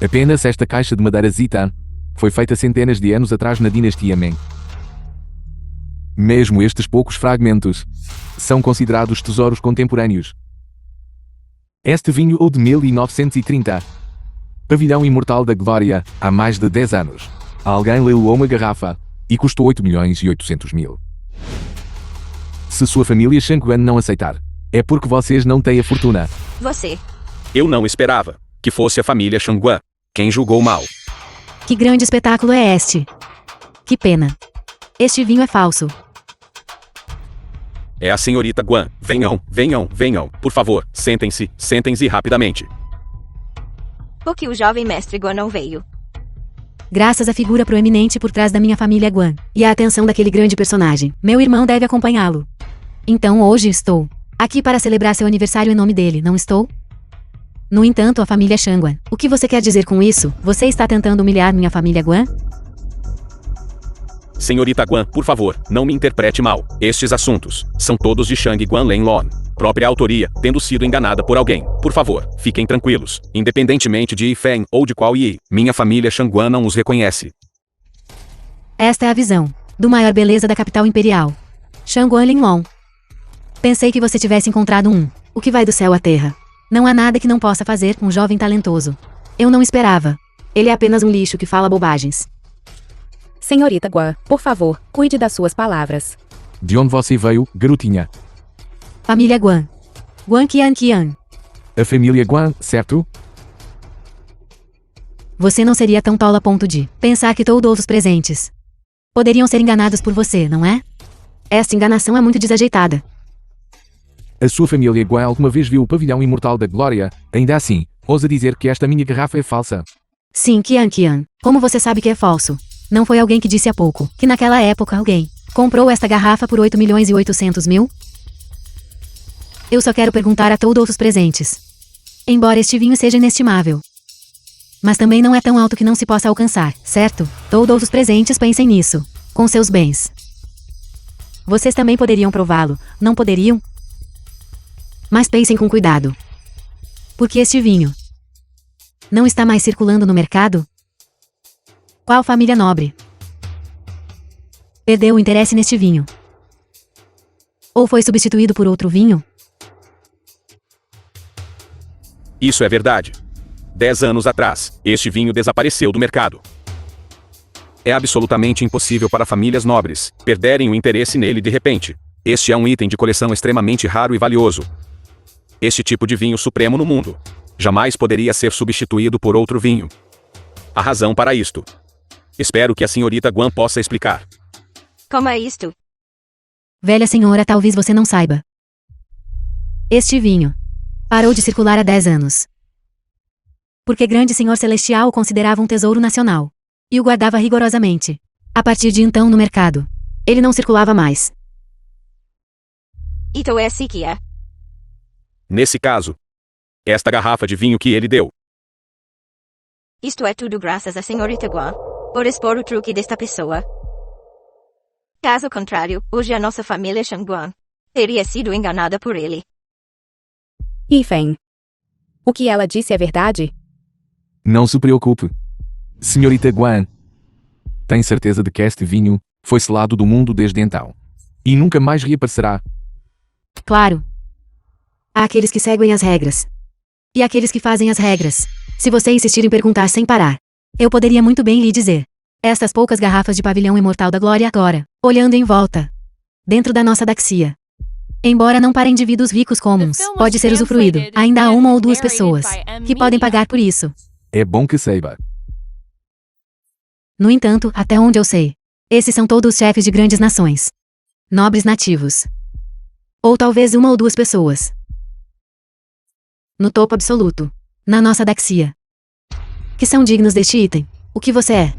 Apenas esta caixa de madeira Zitan foi feita centenas de anos atrás na dinastia Ming. Mesmo estes poucos fragmentos são considerados tesouros contemporâneos. Este vinho ou de 1930. Pavilhão Imortal da Glória, há mais de 10 anos. Alguém leiloou uma garrafa e custou 8.800.000. Se sua família Shangguan não aceitar, é porque vocês não têm a fortuna. Você. Eu não esperava que fosse a família Shangguan quem julgou mal. Que grande espetáculo é este? Que pena. Este vinho é falso. É a senhorita Guan. Venham, venham, venham. Por favor, sentem-se, sentem-se rapidamente. Por que o jovem mestre Guan não veio? Graças à figura proeminente por trás da minha família Guan, e à atenção daquele grande personagem, meu irmão deve acompanhá-lo. Então hoje estou aqui para celebrar seu aniversário em nome dele, não estou? No entanto, a família Shangguan. O que você quer dizer com isso? Você está tentando humilhar minha família Guan? Senhorita Guan, por favor, não me interprete mal. Estes assuntos são todos de Shang Guan Lenlon. Própria autoria, tendo sido enganada por alguém. Por favor, fiquem tranquilos. Independentemente de Yi Feng ou de qual Yi, minha família Shangguan não os reconhece. Esta é a visão do maior beleza da capital imperial. Shangguan Linlong. Pensei que você tivesse encontrado um. O que vai do céu à terra? Não há nada que não possa fazer com um jovem talentoso. Eu não esperava. Ele é apenas um lixo que fala bobagens. Senhorita Guan, por favor, cuide das suas palavras. De onde você veio, garotinha? Família Guan. Guan Qian. A família Guan, certo? Você não seria tão tola a ponto de pensar que todos os presentes Poderiam ser enganados por você, não é? Esta enganação é muito desajeitada. A sua família Guan alguma vez viu o pavilhão imortal da glória? Ainda assim, ousa dizer que esta minha garrafa é falsa. Sim, Qian. Como você sabe que é falso? Não foi alguém que disse há pouco que naquela época alguém comprou esta garrafa por 8.800.000? Eu só quero perguntar a todos os presentes. Embora este vinho seja inestimável, mas também não é tão alto que não se possa alcançar, certo? Todos os presentes pensem nisso, com seus bens. Vocês também poderiam prová-lo, não poderiam? Mas pensem com cuidado. Porque este vinho não está mais circulando no mercado? Qual família nobre perdeu o interesse neste vinho? Ou foi substituído por outro vinho? Isso é verdade. 10 anos atrás, este vinho desapareceu do mercado. É absolutamente impossível para famílias nobres perderem o interesse nele de repente. Este é um item de coleção extremamente raro e valioso. Este tipo de vinho supremo no mundo jamais poderia ser substituído por outro vinho. A razão para isto. Espero que a senhorita Guan possa explicar. Como é isto? Velha senhora, talvez você não saiba. Este vinho parou de circular há 10 anos. Porque Grande Senhor Celestial o considerava um tesouro nacional. E o guardava rigorosamente. A partir de então no mercado, ele não circulava mais. Então é assim que é. Nesse caso, esta garrafa de vinho que ele deu. Isto é tudo graças à senhorita Guan por expor o truque desta pessoa. Caso contrário, hoje a nossa família Shangguan teria sido enganada por ele. Yifeng. O que ela disse é verdade? Não se preocupe. Senhorita Guan. Tem certeza de que este vinho foi selado do mundo desde então. E nunca mais reaparecerá. Claro. Há aqueles que seguem as regras. E aqueles que fazem as regras. Se você insistir em perguntar sem parar, eu poderia muito bem lhe dizer. Estas poucas garrafas de pavilhão imortal da glória agora, olhando em volta. Dentro da nossa Daxia. Embora não para indivíduos ricos comuns, pode ser usufruído. Ainda há uma ou duas pessoas que podem pagar por isso. É bom que saiba. No entanto, até onde eu sei, esses são todos chefes de grandes nações. Nobres nativos. Ou talvez uma ou duas pessoas. No topo absoluto. Na nossa Daxia. Que são dignos deste item. O que você é?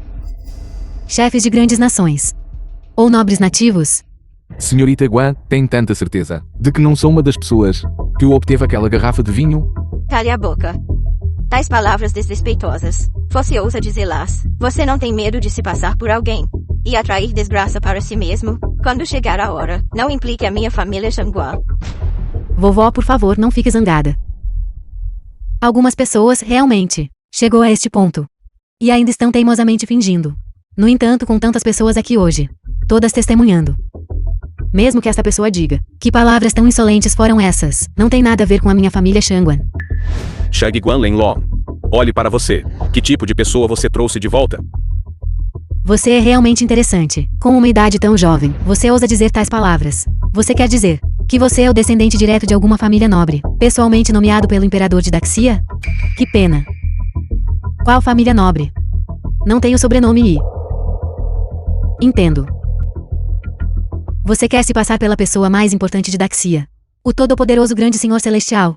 Chefes de grandes nações. Ou nobres nativos? Senhorita Guan tem tanta certeza de que não sou uma das pessoas que obteve aquela garrafa de vinho? Cale a boca. Tais palavras desrespeitosas. Você ousa dizê-las. Você não tem medo de se passar por alguém e atrair desgraça para si mesmo? Quando chegar a hora, não implique a minha família Shangguan. Vovó, por favor, não fique zangada. Algumas pessoas realmente chegou a este ponto. E ainda estão teimosamente fingindo. No entanto, com tantas pessoas aqui hoje, todas testemunhando. Mesmo que esta pessoa diga, que palavras tão insolentes foram essas, não tem nada a ver com a minha família Shangguan. Shang Guan Lenlong. Olhe para você. Que tipo de pessoa você trouxe de volta? Você é realmente interessante. Com uma idade tão jovem, você ousa dizer tais palavras. Você quer dizer que você é o descendente direto de alguma família nobre, pessoalmente nomeado pelo imperador de Daxia? Que pena. Qual família nobre? Não tem o sobrenome I. Entendo. Você quer se passar pela pessoa mais importante de Daxia. O todo-poderoso grande senhor celestial.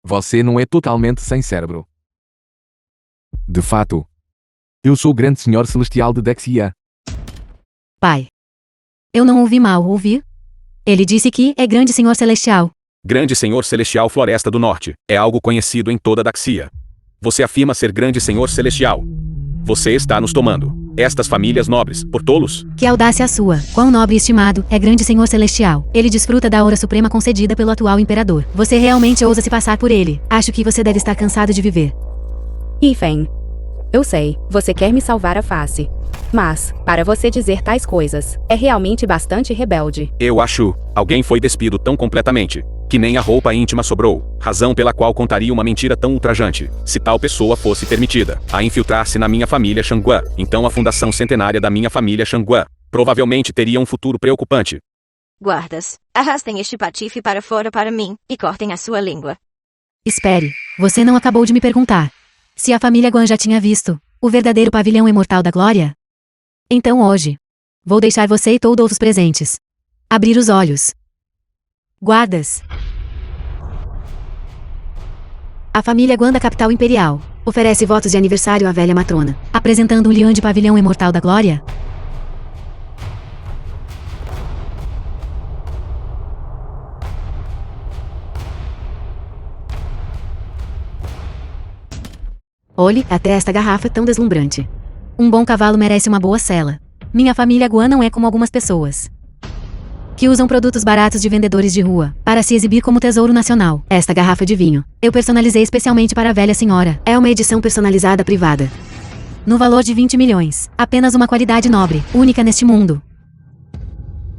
Você não é totalmente sem cérebro. De fato, eu sou o grande senhor celestial de Daxia. Pai. Eu não ouvi mal, ouvi? Ele disse que é grande senhor celestial. Grande Senhor Celestial Floresta do Norte. É algo conhecido em toda Daxia. Você afirma ser Grande Senhor Celestial. Você está nos tomando. Estas famílias nobres, por tolos? Que audácia a sua. Quão nobre e estimado é grande senhor celestial. Ele desfruta da aura suprema concedida pelo atual imperador. Você realmente ousa se passar por ele. Acho que você deve estar cansado de viver. Yifeng. Eu sei, você quer me salvar a face. Mas, para você dizer tais coisas, é realmente bastante rebelde. Eu acho. Alguém foi despido tão completamente que nem a roupa íntima sobrou, razão pela qual contaria uma mentira tão ultrajante, se tal pessoa fosse permitida a infiltrar-se na minha família Shangguan. Então a fundação centenária da minha família Shangguan provavelmente teria um futuro preocupante. Guardas, arrastem este patife para fora para mim e cortem a sua língua. Espere, você não acabou de me perguntar se a família Guan já tinha visto o verdadeiro pavilhão imortal da glória? Então hoje, vou deixar você e todos os presentes abrir os olhos. Guardas. A família Guan da capital imperial oferece votos de aniversário à velha matrona, apresentando um leão de pavilhão imortal da glória. Olhe até esta garrafa tão deslumbrante. Um bom cavalo merece uma boa sela. Minha família Guan não é como algumas pessoas que usam produtos baratos de vendedores de rua para se exibir como tesouro nacional. Esta garrafa de vinho eu personalizei especialmente para a velha senhora. É uma edição personalizada privada, no valor de 20 milhões. Apenas uma qualidade nobre, única neste mundo.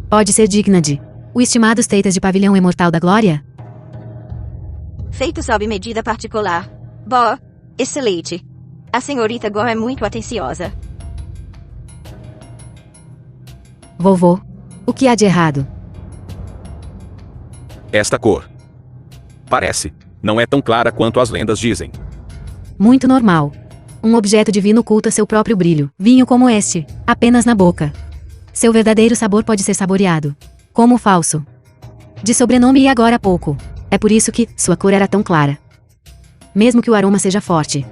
Pode ser digna de o estimado status de pavilhão imortal da glória? Feito sob medida particular. Boa. Excelente. A senhorita Guan é muito atenciosa. Vovô, o que há de errado? Esta cor. Parece. Não é tão clara quanto as lendas dizem. Muito normal. Um objeto divino oculta seu próprio brilho. Vinho como este, apenas na boca. Seu verdadeiro sabor pode ser saboreado como falso. De sobrenome e agora há pouco. É por isso que sua cor era tão clara. Mesmo que o aroma seja forte,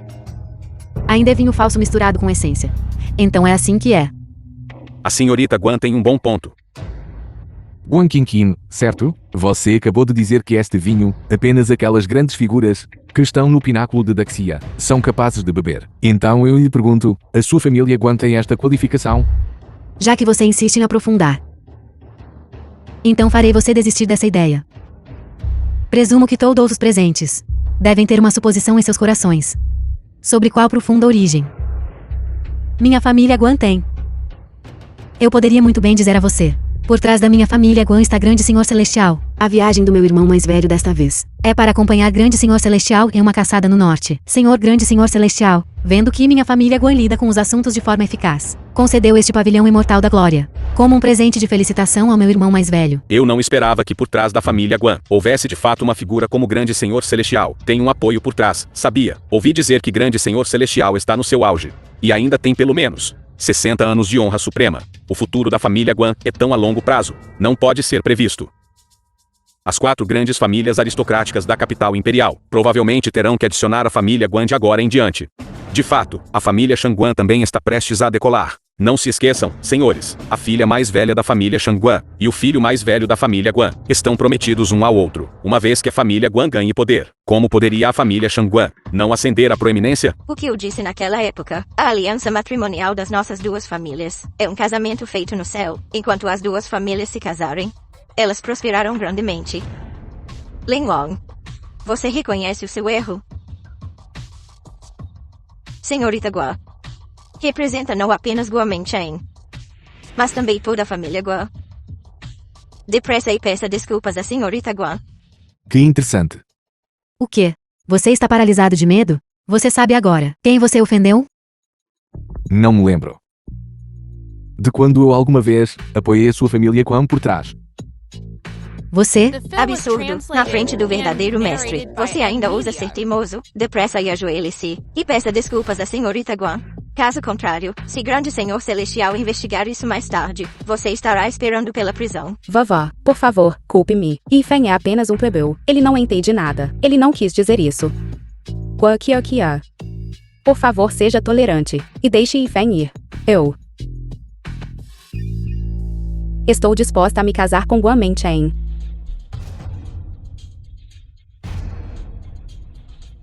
ainda é vinho falso misturado com essência. Então é assim que é. A senhorita Guan tem um bom ponto. Guan Qingqin, certo? Você acabou de dizer que este vinho, apenas aquelas grandes figuras que estão no pináculo de Daxia, são capazes de beber. Então eu lhe pergunto, a sua família Guan tem esta qualificação? Já que você insiste em aprofundar, então farei você desistir dessa ideia. Presumo que todos os presentes devem ter uma suposição em seus corações sobre qual profunda origem minha família Guan tem. Eu poderia muito bem dizer a você: por trás da minha família Guan está Grande Senhor Celestial. A viagem do meu irmão mais velho desta vez é para acompanhar Grande Senhor Celestial em uma caçada no norte. Grande Senhor Celestial, vendo que minha família Guan lida com os assuntos de forma eficaz, concedeu este pavilhão imortal da glória como um presente de felicitação ao meu irmão mais velho. Eu não esperava que por trás da família Guan houvesse de fato uma figura como Grande Senhor Celestial. Tem um apoio por trás, sabia? Ouvi dizer que Grande Senhor Celestial está no seu auge. E ainda tem pelo menos 60 anos de honra suprema. O futuro da família Guan é tão a longo prazo. Não pode ser previsto. As 4 grandes famílias aristocráticas da capital imperial provavelmente terão que adicionar a família Guan de agora em diante. De fato, a família Shangguan também está prestes a decolar. Não se esqueçam, senhores, a filha mais velha da família Shangguan e o filho mais velho da família Guan estão prometidos um ao outro, uma vez que a família Guan ganhe poder. Como poderia a família Shangguan não ascender à proeminência? O que eu disse naquela época, a aliança matrimonial das nossas duas famílias é um casamento feito no céu. Enquanto as duas famílias se casarem, elas prosperarão grandemente. Lin Wang, você reconhece o seu erro? Senhorita Guan representa não apenas Guan Mengchen, mas também toda a família Guan. Depressa e peça desculpas à senhorita Guan. Que interessante. O quê? Você está paralisado de medo? Você sabe agora quem você ofendeu? Não me lembro de quando eu alguma vez apoiei a sua família Guan por trás. Você? The film was Absurdo. translated Na frente do and verdadeiro mestre, narrated by você ainda Ed ousa Media. ser teimoso. Depressa e ajoelhe-se. E peça desculpas à senhorita Guan. Caso contrário, se Grande Senhor Celestial investigar isso mais tarde, você estará esperando pela prisão. Vovó, por favor, culpe-me. Yifen é apenas um plebeu. Ele não entende nada. Ele não quis dizer isso. Guakia. Por favor, seja tolerante. E deixe Yifen ir. Eu estou disposta a me casar com Guan Mengchen.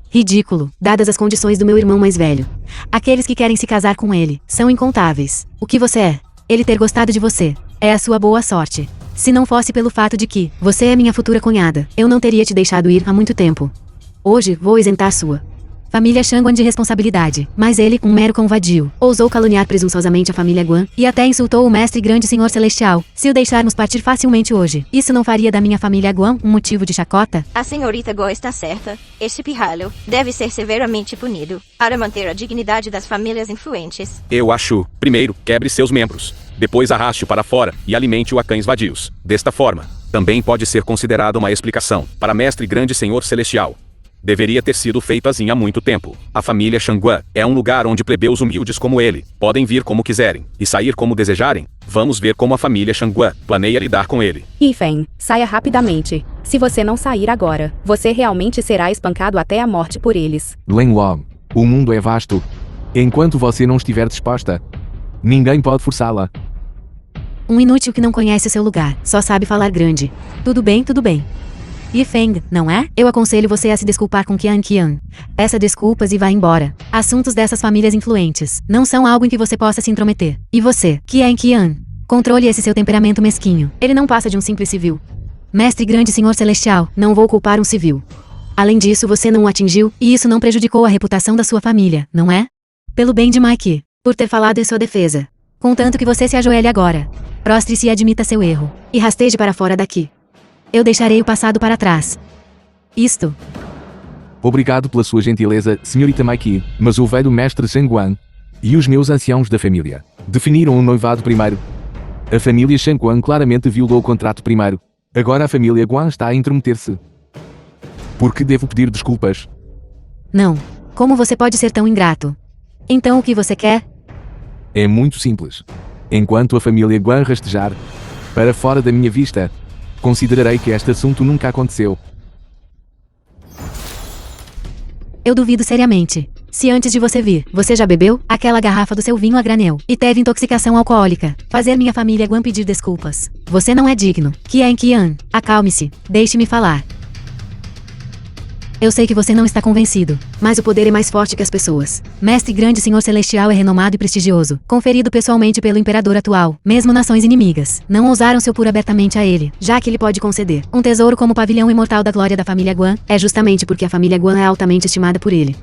Ridículo, dadas as condições do meu irmão mais velho. Aqueles que querem se casar com ele são incontáveis. O que você é? Ele ter gostado de você é a sua boa sorte. Se não fosse pelo fato de que você é minha futura cunhada, eu não teria te deixado ir há muito tempo. Hoje vou isentar sua família Shangguan de responsabilidade, mas ele, um mero cão vadio, ousou caluniar presunçosamente a família Guan e até insultou o mestre Grande Senhor Celestial. Se o deixarmos partir facilmente hoje, isso não faria da minha família Guan um motivo de chacota? A senhorita Guan está certa. Este pirralho deve ser severamente punido para manter a dignidade das famílias influentes. Eu acho, primeiro, quebre seus membros. Depois arraste-o para fora e alimente-o a cães vadios. Desta forma, também pode ser considerada uma explicação para mestre Grande Senhor Celestial. Deveria ter sido feito assim há muito tempo. A família Shangguan é um lugar onde plebeus humildes como ele podem vir como quiserem e sair como desejarem. Vamos ver como a família Shangguan planeia lidar com ele. Yifen, saia rapidamente. Se você não sair agora, você realmente será espancado até a morte por eles. Lenluo, o mundo é vasto. Enquanto você não estiver disposta, ninguém pode forçá-la. Um inútil que não conhece o seu lugar, só sabe falar grande. Tudo bem, tudo bem. Yifeng, não é? Eu aconselho você a se desculpar com Qian. Peça desculpas e vá embora. Assuntos dessas famílias influentes não são algo em que você possa se intrometer. E você, Qian, controle esse seu temperamento mesquinho. Ele não passa de um simples civil. Mestre grande senhor celestial, não vou culpar um civil. Além disso, você não o atingiu, e isso não prejudicou a reputação da sua família, não é? Pelo bem de Mike, por ter falado em sua defesa. Contanto que você se ajoelhe agora. Prostre-se e admita seu erro. E rasteje para fora daqui. Eu deixarei o passado para trás. Isto. Obrigado pela sua gentileza, senhorita Maiki, mas o velho mestre Shangguan e os meus anciãos da família definiram o noivado primeiro. A família Shangguan claramente violou o contrato primeiro. Agora a família Guan está a intrometer-se. Por que devo pedir desculpas? Não. Como você pode ser tão ingrato? Então o que você quer? É muito simples. Enquanto a família Guan rastejar para fora da minha vista, considerarei que este assunto nunca aconteceu. Eu duvido seriamente. Se antes de você vir, você já bebeu aquela garrafa do seu vinho a granel e teve intoxicação alcoólica, fazer minha família Guan pedir desculpas. Você não é digno. Qian, acalme-se. Deixe-me falar. Eu sei que você não está convencido, mas o poder é mais forte que as pessoas. Mestre grande senhor celestial é renomado e prestigioso, conferido pessoalmente pelo imperador atual. Mesmo nações inimigas não ousaram se opor abertamente a ele, já que ele pode conceder um tesouro como o pavilhão imortal da glória da família Guan. É justamente porque a família Guan é altamente estimada por ele.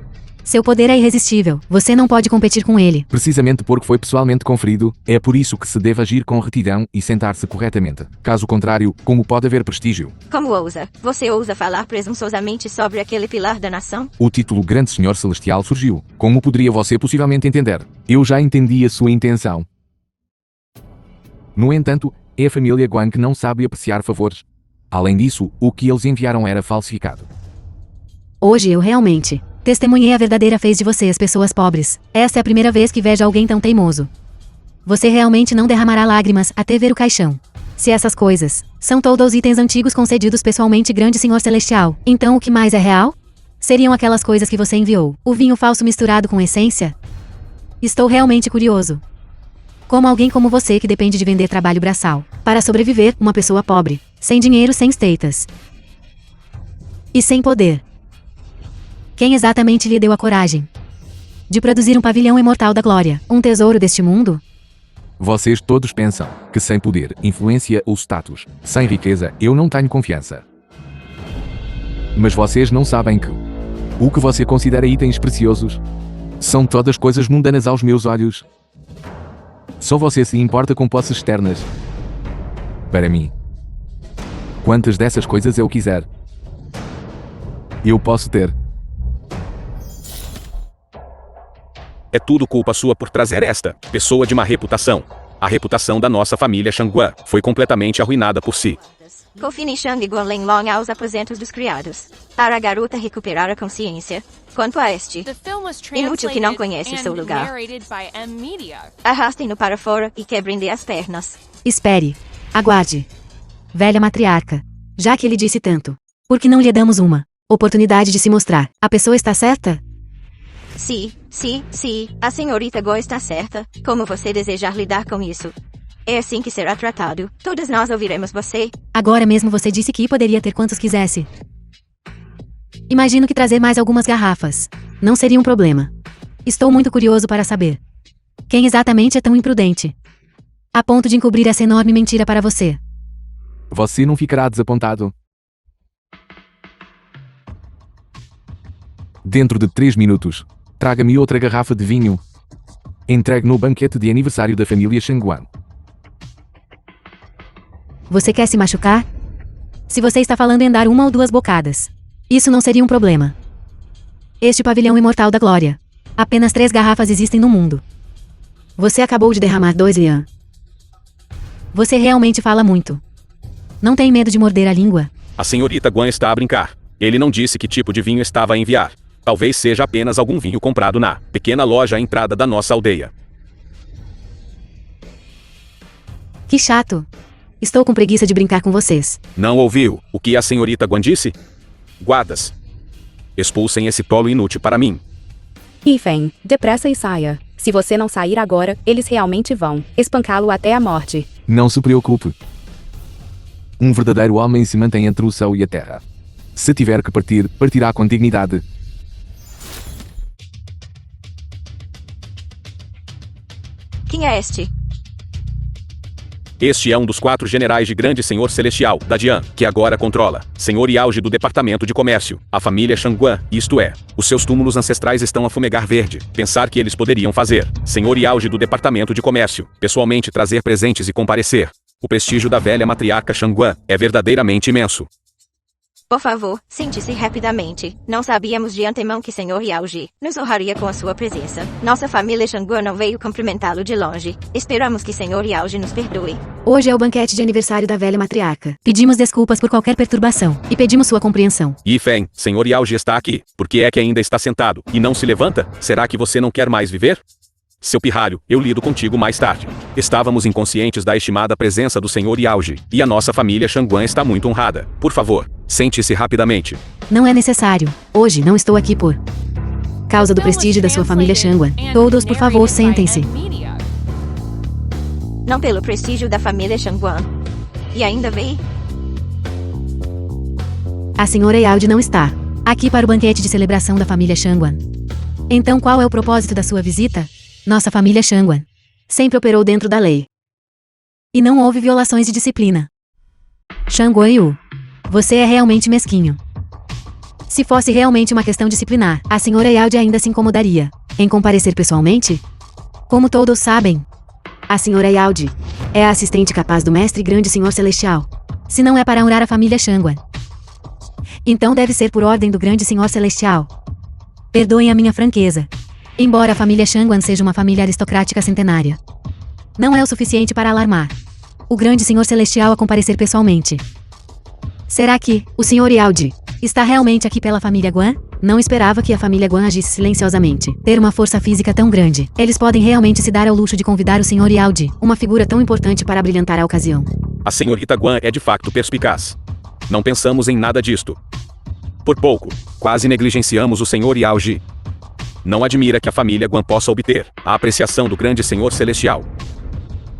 Seu poder é irresistível, você não pode competir com ele. Precisamente porque foi pessoalmente conferido, é por isso que se deve agir com retidão e sentar-se corretamente. Caso contrário, como pode haver prestígio? Como ousa? Você ousa falar presunçosamente sobre aquele pilar da nação? O título Grande Senhor Celestial surgiu. Como poderia você possivelmente entender? Eu já entendi a sua intenção. No entanto, é a família Guan que não sabe apreciar favores. Além disso, o que eles enviaram era falsificado. Hoje eu realmente testemunhei a verdadeira face de vocês, pessoas pobres. Esta é a primeira vez que vejo alguém tão teimoso. Você realmente não derramará lágrimas até ver o caixão. Se essas coisas são todos itens antigos concedidos pessoalmente, grande senhor celestial, então o que mais é real? Seriam aquelas coisas que você enviou. O vinho falso misturado com essência? Estou realmente curioso. Como alguém como você que depende de vender trabalho braçal para sobreviver, uma pessoa pobre, sem dinheiro, sem status e sem poder. Quem exatamente lhe deu a coragem de produzir um pavilhão imortal da glória, um tesouro deste mundo? Vocês todos pensam que sem poder, influência ou status, sem riqueza, eu não tenho confiança. Mas vocês não sabem que o que você considera itens preciosos são todas coisas mundanas aos meus olhos. Só você se importa com posses externas. Para mim, quantas dessas coisas eu quiser, eu posso ter. É tudo culpa sua por trazer esta pessoa de má reputação. A reputação da nossa família Shangguan foi completamente arruinada por si. Confine Shang Guan Lenlong aos aposentos dos criados, para a garota recuperar a consciência. Quanto a este, The film was inútil que não translated conhece o seu and lugar. narrated by M Media. Arrastem-no para fora e quebrem-lhe as pernas. Espere. Aguarde. Velha matriarca. Já que ele disse tanto, por que não lhe damos uma oportunidade de se mostrar? A pessoa está certa? Sim, a senhorita Go está certa. Como você desejar lidar com isso? É assim que será tratado. Todos nós ouviremos você. Agora mesmo você disse que poderia ter quantos quisesse. Imagino que trazer mais algumas garrafas não seria um problema. Estou muito curioso para saber quem exatamente é tão imprudente a ponto de encobrir essa enorme mentira para você. Você não ficará desapontado. Dentro de 3 minutos, traga-me outra garrafa de vinho. Entregue no banquete de aniversário da família Shangguan. Você quer se machucar? Se você está falando em dar 1 ou 2 bocadas, isso não seria um problema. Este pavilhão imortal da glória. Apenas 3 garrafas existem no mundo. Você acabou de derramar 2, Lian. Você realmente fala muito. Não tem medo de morder a língua? A senhorita Guan está a brincar. Ele não disse que tipo de vinho estava a enviar. Talvez seja apenas algum vinho comprado na pequena loja à entrada da nossa aldeia. Que chato. Estou com preguiça de brincar com vocês. Não ouviu o que a senhorita Guan disse? Guardas, expulsem esse tolo inútil para mim. Yifeng, depressa e saia. Se você não sair agora, eles realmente vão espancá-lo até a morte. Não se preocupe. Um verdadeiro homem se mantém entre o céu e a terra. Se tiver que partir, partirá com dignidade. Quem é este? Este é um dos 4 generais de Grande Senhor Celestial, da Dian, que agora controla, Senhor e Auge do Departamento de Comércio, a família Shangguan, isto é, os seus túmulos ancestrais estão a fumegar verde. Pensar que eles poderiam fazer, Senhor e Auge do Departamento de Comércio, pessoalmente trazer presentes e comparecer. O prestígio da velha matriarca Shangguan é verdadeiramente imenso. Por favor, sente-se rapidamente. Não sabíamos de antemão que Senhor Yaoji nos honraria com a sua presença. Nossa família Shangguan não veio cumprimentá-lo de longe. Esperamos que Senhor Yaoji nos perdoe. Hoje é o banquete de aniversário da velha matriarca. Pedimos desculpas por qualquer perturbação e pedimos sua compreensão. Yifeng, Senhor Yaoji está aqui. Por que é que ainda está sentado e não se levanta? Será que você não quer mais viver? Seu pirralho, eu lido contigo mais tarde. Estávamos inconscientes da estimada presença do Senhor Yaoji, e a nossa família Shangguan está muito honrada. Por favor, sente-se rapidamente. Não é necessário. Hoje não estou aqui por causa do prestígio da sua família Shangguan. Todos, por favor, sentem-se. Não pelo prestígio da família Shangguan. E ainda veio? A senhora Yaoji não está aqui para o banquete de celebração da família Shangguan. Então qual é o propósito da sua visita? Nossa família Shangguan sempre operou dentro da lei. E não houve violações de disciplina. Shangguan Yu, você é realmente mesquinho. Se fosse realmente uma questão disciplinar, a senhora Yaoji ainda se incomodaria em comparecer pessoalmente? Como todos sabem, a senhora Yaoji é a assistente capaz do mestre grande senhor celestial. Se não é para honrar a família Shangguan, então deve ser por ordem do grande senhor celestial. Perdoem a minha franqueza. Embora a família Shangguan seja uma família aristocrática centenária, não é o suficiente para alarmar o grande senhor celestial a comparecer pessoalmente. Será que o senhor Yaoji está realmente aqui pela família Guan? Não esperava que a família Guan agisse silenciosamente. Ter uma força física tão grande, eles podem realmente se dar ao luxo de convidar o senhor Yaoji, uma figura tão importante para brilhantar a ocasião. A senhorita Guan é de facto perspicaz. Não pensamos em nada disto. Por pouco, quase negligenciamos o senhor Yaoji. Não admira que a família Guan possa obter a apreciação do grande senhor celestial.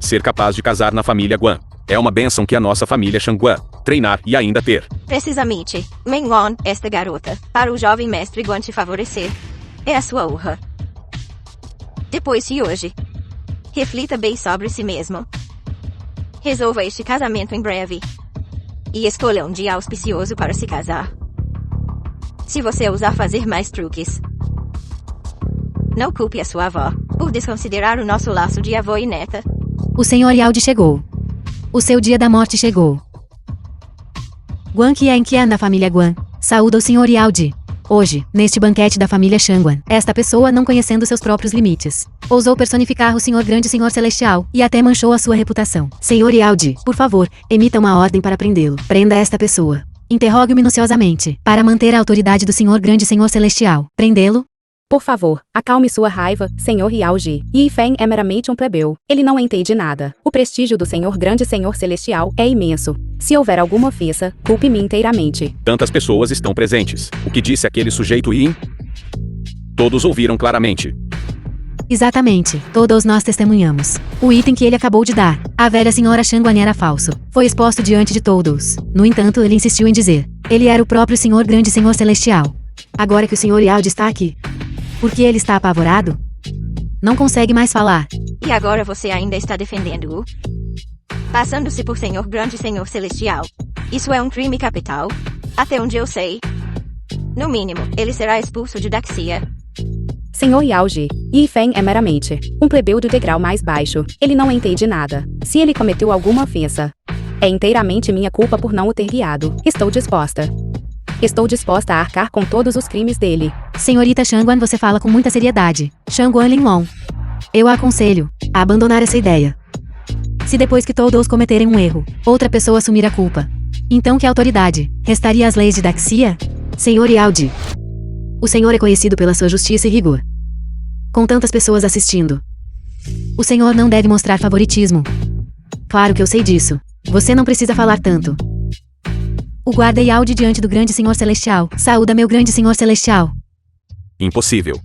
Ser capaz de casar na família Guan é uma bênção que a nossa família Shangguan treinar e ainda ter. Precisamente, Mengwon, esta garota, para o jovem mestre Guan te favorecer. É a sua honra. Depois de hoje, reflita bem sobre si mesmo. Resolva este casamento em breve. E escolha um dia auspicioso para se casar. Se você ousar fazer mais truques, não culpe a sua avó por desconsiderar o nosso laço de avó e neta. O senhor Yaoji chegou. O seu dia da morte chegou. Guan Qian da família Guan saúda o senhor Yaoji. Hoje, neste banquete da família Shangguan, esta pessoa, não conhecendo seus próprios limites, ousou personificar o senhor grande senhor celestial e até manchou a sua reputação. Senhor Yaoji, por favor, emita uma ordem para prendê-lo. Prenda esta pessoa. Interrogue-o minuciosamente, para manter a autoridade do senhor grande senhor celestial. Prendê-lo? Por favor, acalme sua raiva, senhor Yaoji. Yifeng é meramente um plebeu. Ele não entende nada. O prestígio do senhor grande senhor celestial é imenso. Se houver alguma ofensa, culpe-me inteiramente. Tantas pessoas estão presentes. O que disse aquele sujeito Yin? Todos ouviram claramente. Exatamente, todos nós testemunhamos. O item que ele acabou de dar, a velha senhora Shangguan, era falso. Foi exposto diante de todos. No entanto, ele insistiu em dizer, ele era o próprio senhor grande senhor celestial. Agora que o senhor Yaoji está aqui, porque ele está apavorado? Não consegue mais falar. E agora você ainda está defendendo-o? Passando-se por senhor grande senhor celestial. Isso é um crime capital? Até onde eu sei. No mínimo, ele será expulso de Daxia. Senhor Yaoji, Yifeng é meramente um plebeu do degrau mais baixo. Ele não entende nada. Se ele cometeu alguma ofensa, é inteiramente minha culpa por não o ter guiado. Estou disposta a arcar com todos os crimes dele. Senhorita Shangguan, você fala com muita seriedade. Shangguan Linlong, eu a aconselho a abandonar essa ideia. Se depois que todos cometerem um erro, outra pessoa assumir a culpa, então que autoridade restaria às leis de Daxia? Senhor Yaldi. O senhor é conhecido pela sua justiça e rigor. Com tantas pessoas assistindo. O senhor não deve mostrar favoritismo. Claro que eu sei disso. Você não precisa falar tanto. O guarda Yaldi diante do grande senhor celestial. Saúda meu grande senhor celestial. Impossível.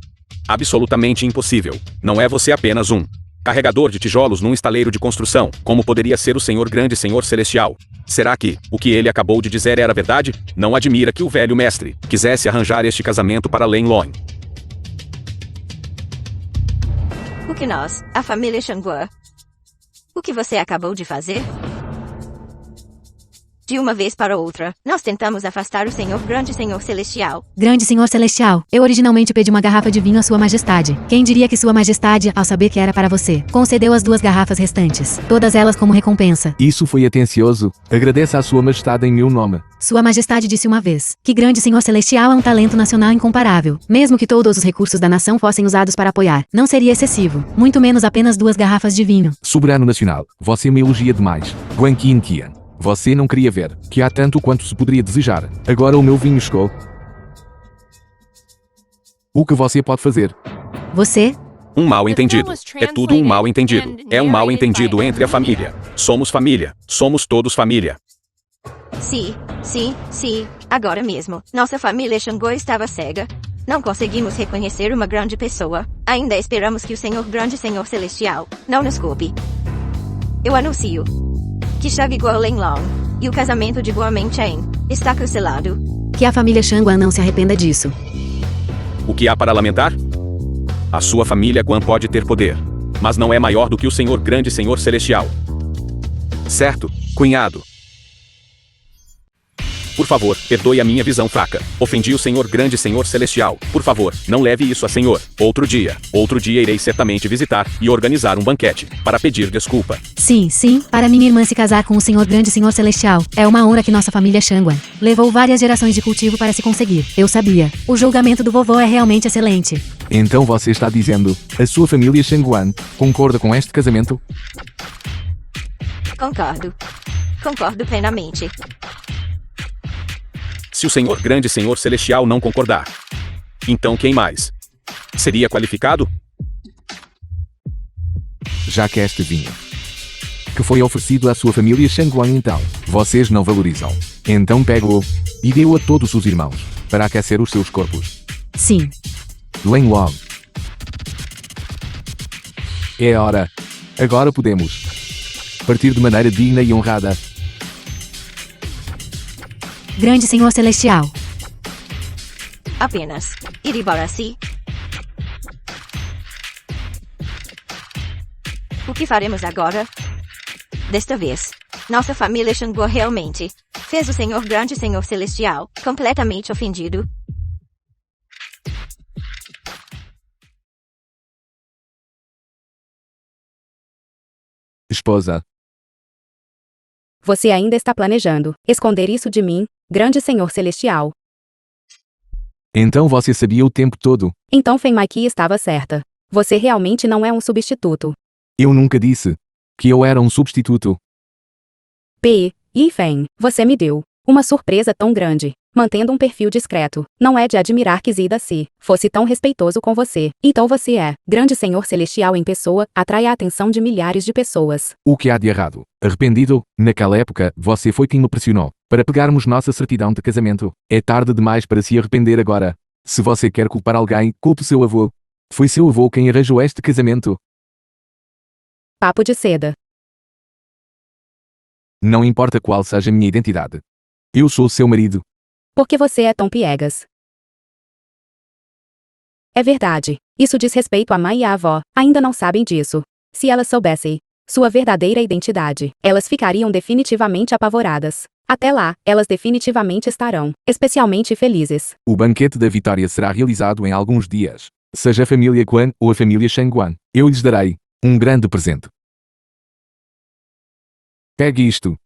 Absolutamente impossível. Não é você apenas um carregador de tijolos num estaleiro de construção, como poderia ser o senhor grande senhor celestial. Será que o que ele acabou de dizer era verdade? Não admira que o velho mestre quisesse arranjar este casamento para Len Lon. O que nós, a família Shangguo? O que você acabou de fazer? De uma vez para outra, nós tentamos afastar o senhor grande senhor celestial. Grande senhor celestial, eu originalmente pedi uma garrafa de vinho à sua majestade. Quem diria que sua majestade, ao saber que era para você, concedeu as 2 garrafas restantes, todas elas como recompensa. Isso foi atencioso. Agradeça à sua majestade em meu nome. Sua majestade disse uma vez, que grande senhor celestial é um talento nacional incomparável. Mesmo que todos os recursos da nação fossem usados para apoiar, não seria excessivo. Muito menos apenas 2 garrafas de vinho. Soberano nacional, você me elogia demais. Guan Qin Qian. Você não queria ver que há tanto quanto se poderia desejar. Agora o meu vinho chegou. O que você pode fazer? Você? Um mal-entendido. É tudo um mal-entendido. É um mal-entendido entre a família. Somos família. Somos todos família. Sim. Agora mesmo, nossa família Shangguo estava cega. Não conseguimos reconhecer uma grande pessoa. Ainda esperamos que o senhor grande senhor celestial não nos culpe. Eu anuncio que Shang Guo Len Long e o casamento de Guo Meng Chen está cancelado. Que a família Shangguan não se arrependa disso. O que há para lamentar? A sua família Guan pode ter poder, mas não é maior do que o senhor grande senhor celestial. Certo, cunhado? Por favor, perdoe a minha visão fraca. Ofendi o senhor grande senhor celestial. Por favor, não leve isso a senhor. Outro dia irei certamente visitar e organizar um banquete para pedir desculpa. Sim, para minha irmã se casar com o senhor grande senhor celestial. É uma honra que nossa família Shangguan levou várias gerações de cultivo para se conseguir. Eu sabia. O julgamento do vovô é realmente excelente. Então você está dizendo, a sua família Shangguan concorda com este casamento? Concordo plenamente. Se o senhor grande senhor celestial não concordar, então quem mais seria qualificado? Já que este vinho que foi oferecido à sua família Shangguan então, vocês não valorizam. Então pego-o e dê-o a todos os irmãos, para aquecer os seus corpos. Sim. Len Long. É a hora. Agora podemos partir de maneira digna e honrada. Grande senhor celestial. Apenas ir embora assim. O que faremos agora? Desta vez, nossa família Shangguo realmente fez o senhor grande senhor celestial completamente ofendido. Esposa. Você ainda está planejando esconder isso de mim, grande senhor celestial. Então você sabia o tempo todo. Então Fenmai estava certa. Você realmente não é um substituto. Eu nunca disse que eu era um substituto. Fen, você me deu uma surpresa tão grande, mantendo um perfil discreto. Não é de admirar que Zida se fosse tão respeitoso com você. Então você é, grande senhor celestial em pessoa, atrai a atenção de milhares de pessoas. O que há de errado? Arrependido? Naquela época, você foi quem me pressionou para pegarmos nossa certidão de casamento. É tarde demais para se arrepender agora. Se você quer culpar alguém, culpe seu avô. Foi seu avô quem arranjou este casamento. Papo de seda. Não importa qual seja a minha identidade. Eu sou seu marido. Por que você é tão piegas? É verdade. Isso diz respeito à mãe e à avó. Ainda não sabem disso. Se elas soubessem sua verdadeira identidade, elas ficariam definitivamente apavoradas. Até lá, elas definitivamente estarão especialmente felizes. O banquete da vitória será realizado em alguns dias. Seja a família Guan ou a família Shangguan, eu lhes darei um grande presente. Pegue isto.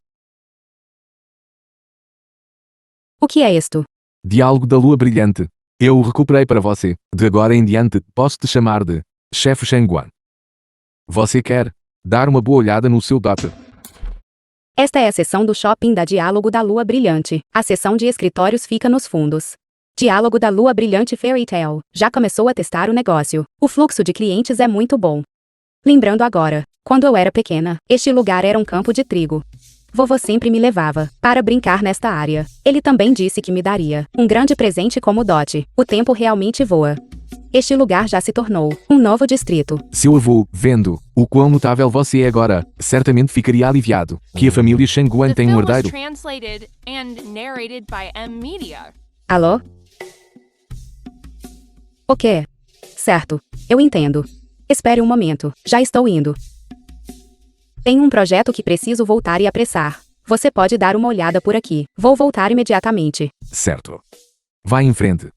O que é isto? Diálogo da Lua Brilhante. Eu o recuperei para você. De agora em diante, posso te chamar de Chefe Shangguan. Você quer dar uma boa olhada no seu data? Esta é a seção do shopping da Diálogo da Lua Brilhante. A seção de escritórios fica nos fundos. Diálogo da Lua Brilhante Fairy Tale. Já começou a testar o negócio. O fluxo de clientes é muito bom. Lembrando agora, quando eu era pequena, este lugar era um campo de trigo. Vovô sempre me levava para brincar nesta área. Ele também disse que me daria um grande presente como dote. O tempo realmente voa. Este lugar já se tornou um novo distrito. Seu avô, vendo o quão notável você é agora, certamente ficaria aliviado que a família Shanguan The tem um film was herdeiro. translated and narrated by M Media. Alô? O quê? Certo, eu entendo. Espere um momento, já estou indo. Tenho um projeto que preciso voltar e apressar. Você pode dar uma olhada por aqui. Vou voltar imediatamente. Certo. Vá em frente.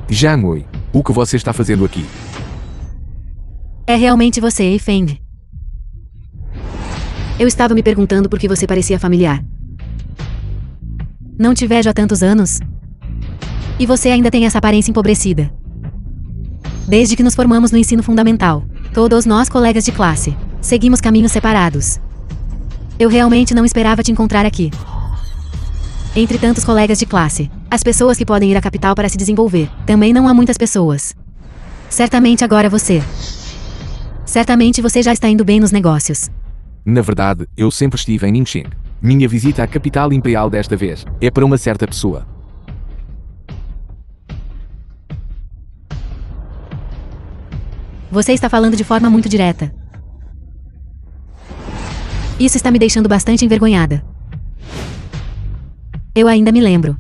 Jiangwei, o que você está fazendo aqui? É realmente você, Ei Feng. Eu estava me perguntando por que você parecia familiar. Não te vejo há tantos anos. E você ainda tem essa aparência empobrecida. Desde que nos formamos no ensino fundamental, todos nós colegas de classe, seguimos caminhos separados. Eu realmente não esperava te encontrar aqui. Entre tantos colegas de classe, as pessoas que podem ir à capital para se desenvolver, também não há muitas pessoas. Certamente agora você. Certamente você já está indo bem nos negócios. Na verdade, eu sempre estive em Ningxing. Minha visita à capital imperial desta vez é para uma certa pessoa. Você está falando de forma muito direta. Isso está me deixando bastante envergonhada. Eu ainda me lembro.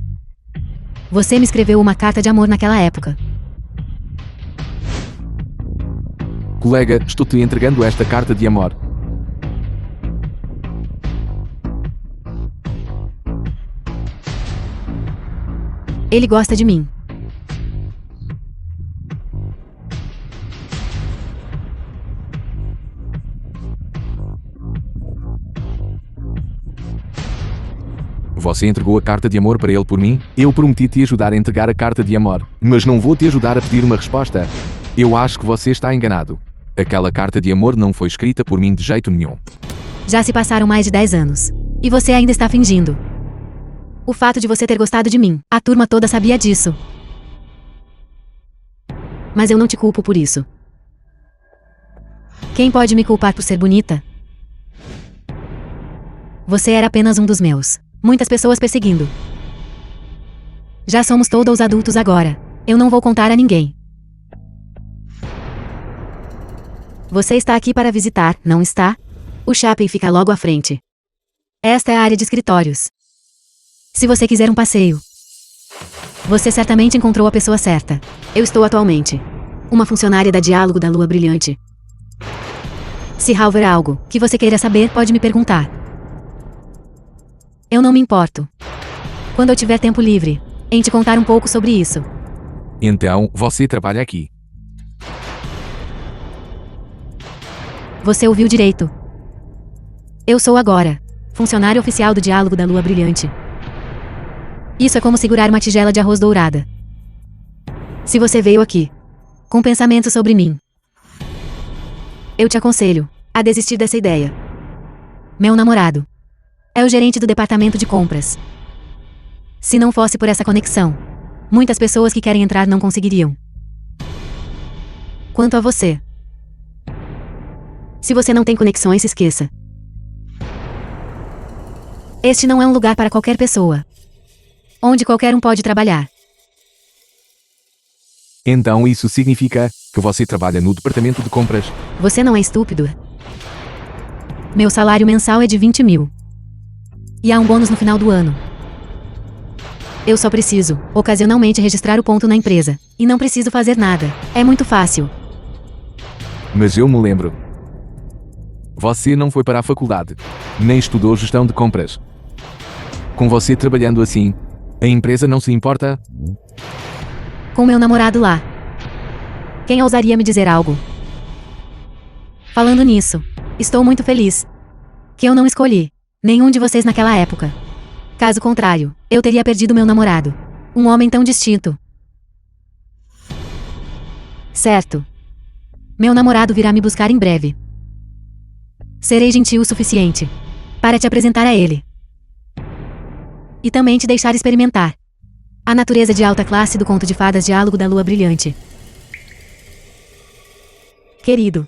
Você me escreveu uma carta de amor naquela época. Colega, estou-te entregando esta carta de amor. Ele gosta de mim. Você entregou a carta de amor para ele por mim? Eu prometi te ajudar a entregar a carta de amor, mas não vou te ajudar a pedir uma resposta. Eu acho que você está enganado. Aquela carta de amor não foi escrita por mim de jeito nenhum. Já se passaram mais de 10 anos. E você ainda está fingindo. O fato de você ter gostado de mim, a turma toda sabia disso. Mas eu não te culpo por isso. Quem pode me culpar por ser bonita? Você era apenas um dos meus. Muitas pessoas perseguindo. Já somos todos adultos agora. Eu não vou contar a ninguém. Você está aqui para visitar, não está? O shopping fica logo à frente. Esta é a área de escritórios. Se você quiser um passeio, você certamente encontrou a pessoa certa. Eu estou atualmente uma funcionária da Diálogo da Lua Brilhante. Se houver algo que você queira saber, pode me perguntar. Eu não me importo. Quando eu tiver tempo livre, em te contar um pouco sobre isso. Então, você trabalha aqui. Você ouviu direito. Eu sou agora funcionário oficial do Diálogo da Lua Brilhante. Isso é como segurar uma tigela de arroz dourada. Se você veio aqui com pensamentos sobre mim, eu te aconselho a desistir dessa ideia. Meu namorado é o gerente do departamento de compras. Se não fosse por essa conexão, muitas pessoas que querem entrar não conseguiriam. Quanto a você, se você não tem conexões, se esqueça. Este não é um lugar para qualquer pessoa, onde qualquer um pode trabalhar. Então isso significa que você trabalha no departamento de compras? Você não é estúpido? Meu salário mensal é de 20 mil. E há um bônus no final do ano. Eu só preciso, ocasionalmente, registrar o ponto na empresa. E não preciso fazer nada. É muito fácil. Mas eu me lembro. Você não foi para a faculdade, nem estudou gestão de compras. Com você trabalhando assim, a empresa não se importa? Com meu namorado lá. Quem ousaria me dizer algo? Falando nisso, estou muito feliz que eu não escolhi nenhum de vocês naquela época. Caso contrário, eu teria perdido meu namorado. Um homem tão distinto. Certo. Meu namorado virá me buscar em breve. Serei gentil o suficiente para te apresentar a ele. E também te deixar experimentar a natureza de alta classe do conto de fadas Diálogo da Lua Brilhante. Querido,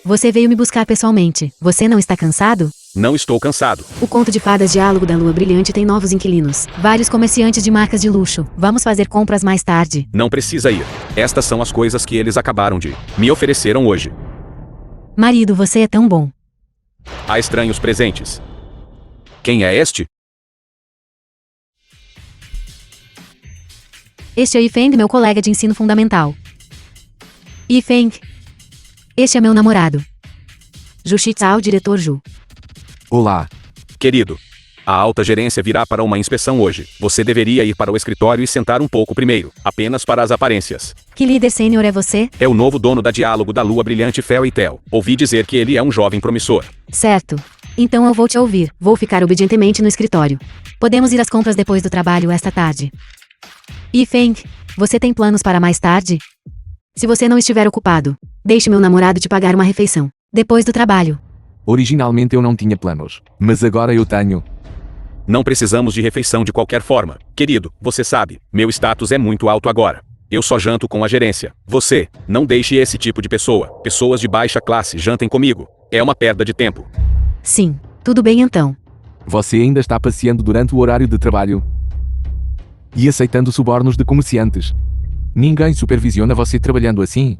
você veio me buscar pessoalmente. Você não está cansado? Não estou cansado. O conto de fadas Diálogo da Lua Brilhante tem novos inquilinos. Vários comerciantes de marcas de luxo. Vamos fazer compras mais tarde. Não precisa ir. Estas são as coisas que eles acabaram de me ofereceram hoje. Marido, você é tão bom. Há estranhos presentes. Quem é este? Este é Yifeng, meu colega de ensino fundamental. Yifeng. Este é meu namorado. Ju Shitao, diretor Ju. Olá. Querido, a alta gerência virá para uma inspeção hoje. Você deveria ir para o escritório e sentar um pouco primeiro, apenas para as aparências. Que líder sênior é você? É o novo dono da Diálogo da Lua Brilhante Fel e Tel. Ouvi dizer que ele é um jovem promissor. Certo. Então eu vou te ouvir. Vou ficar obedientemente no escritório. Podemos ir às compras depois do trabalho esta tarde. Yifeng, você tem planos para mais tarde? Se você não estiver ocupado, deixe meu namorado te pagar uma refeição. Depois do trabalho. Originalmente eu não tinha planos, mas agora eu tenho. Não precisamos de refeição de qualquer forma. Querido, você sabe, meu status é muito alto agora. Eu só janto com a gerência. Você, não deixe esse tipo de pessoas de baixa classe jantem comigo. É uma perda de tempo. Sim, tudo bem então. Você ainda está passeando durante o horário de trabalho e aceitando subornos de comerciantes. Ninguém supervisiona você trabalhando assim.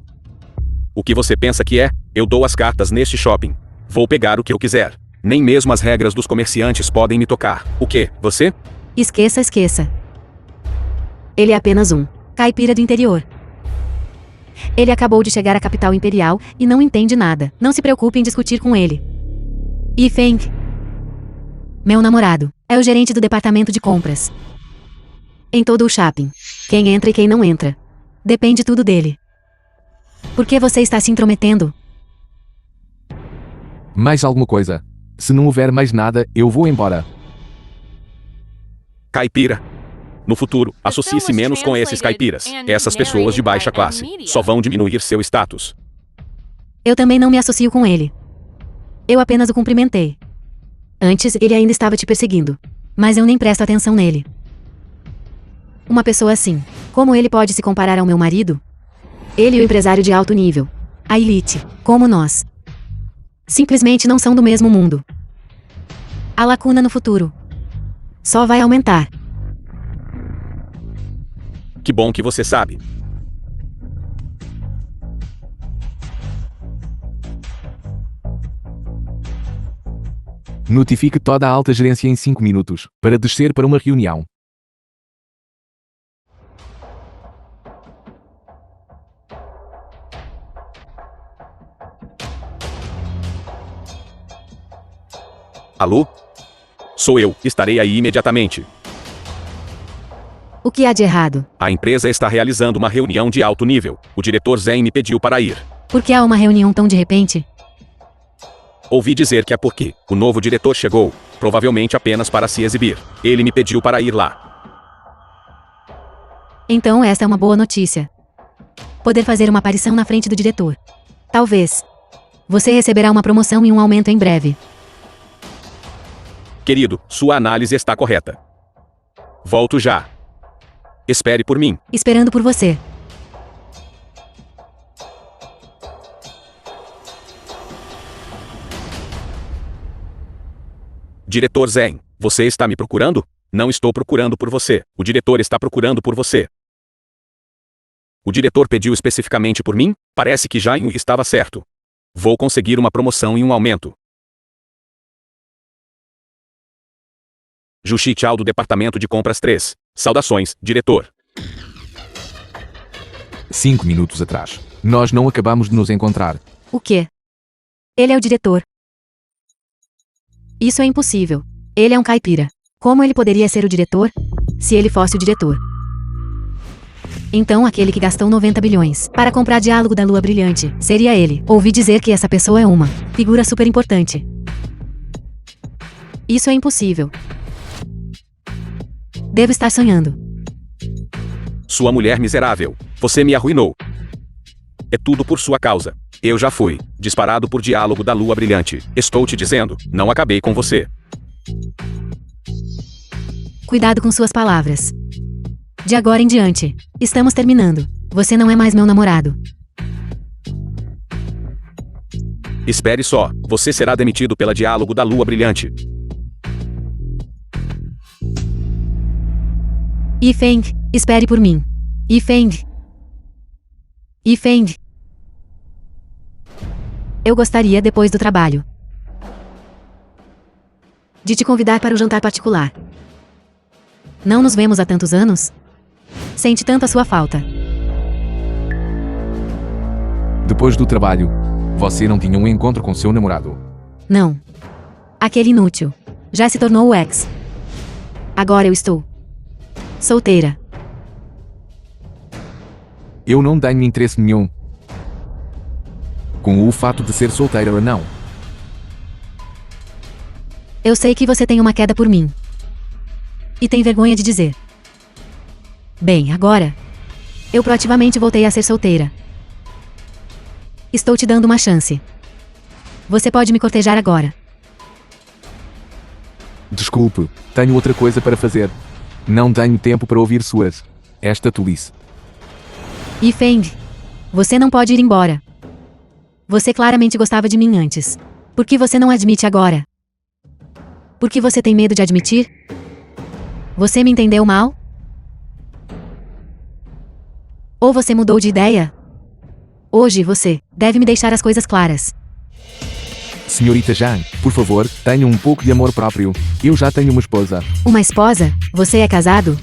O que você pensa que é? Eu dou as cartas neste shopping. Vou pegar o que eu quiser. Nem mesmo as regras dos comerciantes podem me tocar. O quê? Você? Esqueça. Ele é apenas um caipira do interior. Ele acabou de chegar à capital imperial e não entende nada. Não se preocupe em discutir com ele. Yifeng, meu namorado, é o gerente do departamento de compras. Em todo o shopping. Quem entra e quem não entra. Depende tudo dele. Por que você está se intrometendo? Mais alguma coisa? Se não houver mais nada, eu vou embora. Caipira. No futuro, associe-se menos com esses caipiras. Essas pessoas de baixa classe só vão diminuir seu status. Eu também não me associo com ele. Eu apenas o cumprimentei. Antes, ele ainda estava te perseguindo. Mas eu nem presto atenção nele. Uma pessoa assim, como ele pode se comparar ao meu marido? Ele e o empresário de alto nível. A elite, como nós. Simplesmente não são do mesmo mundo. A lacuna no futuro só vai aumentar. Que bom que você sabe. Notifique toda a alta gerência em 5 minutos, para descer para uma reunião. Alô? Sou eu, estarei aí imediatamente. O que há de errado? A empresa está realizando uma reunião de alto nível. O diretor Zen me pediu para ir. Por que há uma reunião tão de repente? Ouvi dizer que é porque o novo diretor chegou, provavelmente apenas para se exibir. Ele me pediu para ir lá. Então esta é uma boa notícia. Poder fazer uma aparição na frente do diretor. Talvez. Você receberá uma promoção e um aumento em breve. Querido, sua análise está correta. Volto já. Espere por mim. Esperando por você. Diretor Zen, você está me procurando? Não estou procurando por você. O diretor está procurando por você. O diretor pediu especificamente por mim? Parece que já estava certo. Vou conseguir uma promoção e um aumento. Jushi Chao do Departamento de Compras 3. Saudações, diretor. 5 minutos atrás. Nós não acabamos de nos encontrar. O quê? Ele é o diretor. Isso é impossível. Ele é um caipira. Como ele poderia ser o diretor? Se ele fosse o diretor. Então aquele que gastou 90 bilhões para comprar Diálogo da Lua Brilhante seria ele. Ouvi dizer que essa pessoa é uma figura super importante. Isso é impossível. Devo estar sonhando. Sua mulher miserável. Você me arruinou. É tudo por sua causa. Eu já fui disparado por Diálogo da Lua Brilhante. Estou te dizendo, não acabei com você. Cuidado com suas palavras. De agora em diante, estamos terminando. Você não é mais meu namorado. Espere só, você será demitido pela diálogo da lua brilhante. Yifeng, espere por mim. Yifeng. Yifeng. Eu gostaria, depois do trabalho, de te convidar para o jantar particular. Não nos vemos há tantos anos? Sente tanto a sua falta. Depois do trabalho, você não tinha um encontro com seu namorado. Não. Aquele inútil já se tornou o ex. Agora eu estou solteira. Eu não tenho interesse nenhum com o fato de ser solteira ou não. Eu sei que você tem uma queda por mim. E tem vergonha de dizer. Bem, agora, eu proativamente voltei a ser solteira. Estou te dando uma chance. Você pode me cortejar agora. Desculpe, tenho outra coisa para fazer. Não tenho tempo para ouvir esta tolice. Yifeng, você não pode ir embora. Você claramente gostava de mim antes. Por que você não admite agora? Por que você tem medo de admitir? Você me entendeu mal? Ou você mudou de ideia? Hoje você deve me deixar as coisas claras. Senhorita Zhang, por favor, tenha um pouco de amor próprio. Eu já tenho uma esposa. Uma esposa? Você é casado?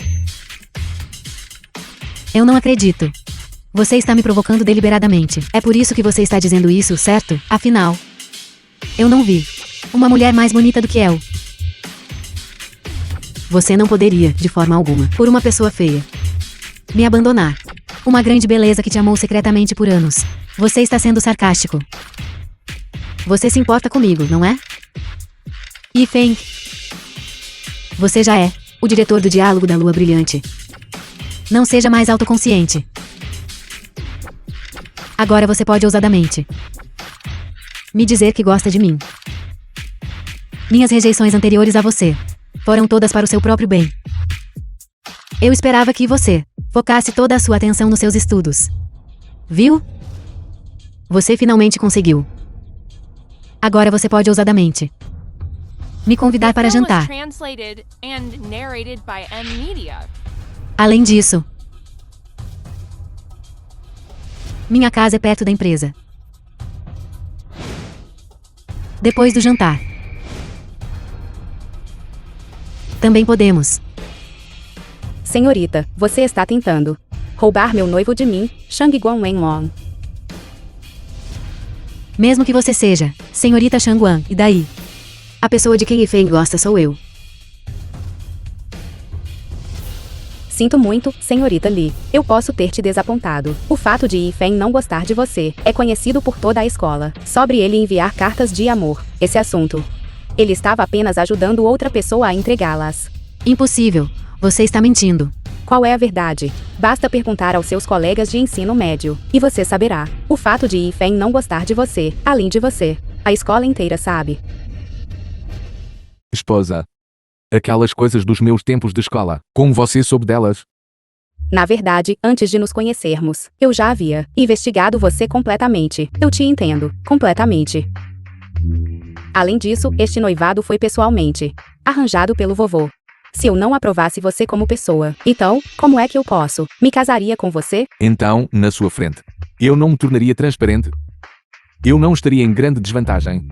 Eu não acredito. Você está me provocando deliberadamente. É por isso que você está dizendo isso, certo? Afinal, eu não vi uma mulher mais bonita do que eu. Você não poderia, de forma alguma, por uma pessoa feia, me abandonar. Uma grande beleza que te amou secretamente por anos. Você está sendo sarcástico. Você se importa comigo, não é? Yifeng. Você já é o diretor do diálogo da lua brilhante. Não seja mais autoconsciente. Agora você pode ousadamente me dizer que gosta de mim. Minhas rejeições anteriores a você foram todas para o seu próprio bem. Eu esperava que você focasse toda a sua atenção nos seus estudos. Viu? Você finalmente conseguiu. Agora você pode ousadamente me convidar para Film was jantar. translated and narrated by M Media. Além disso, minha casa é perto da empresa. Depois do jantar, também podemos. Senhorita, você está tentando roubar meu noivo de mim, Shangguan Wenlong. Mesmo que você seja senhorita Shangguan, e daí? A pessoa de quem Yifeng gosta sou eu. Sinto muito, senhorita Li. Eu posso ter te desapontado. O fato de Yifeng não gostar de você é conhecido por toda a escola. Sobre ele enviar cartas de amor. Esse assunto. Ele estava apenas ajudando outra pessoa a entregá-las. Impossível. Você está mentindo. Qual é a verdade? Basta perguntar aos seus colegas de ensino médio, e você saberá. O fato de Yifeng não gostar de você, além de você, a escola inteira sabe. Esposa. Aquelas coisas dos meus tempos de escola. Como você soube delas? Na verdade, antes de nos conhecermos, eu já havia investigado você completamente. Eu te entendo, completamente. Além disso, este noivado foi pessoalmente arranjado pelo vovô. Se eu não aprovasse você como pessoa, então, como é que eu posso? Me casaria com você? Então, na sua frente. Eu não me tornaria transparente. Eu não estaria em grande desvantagem.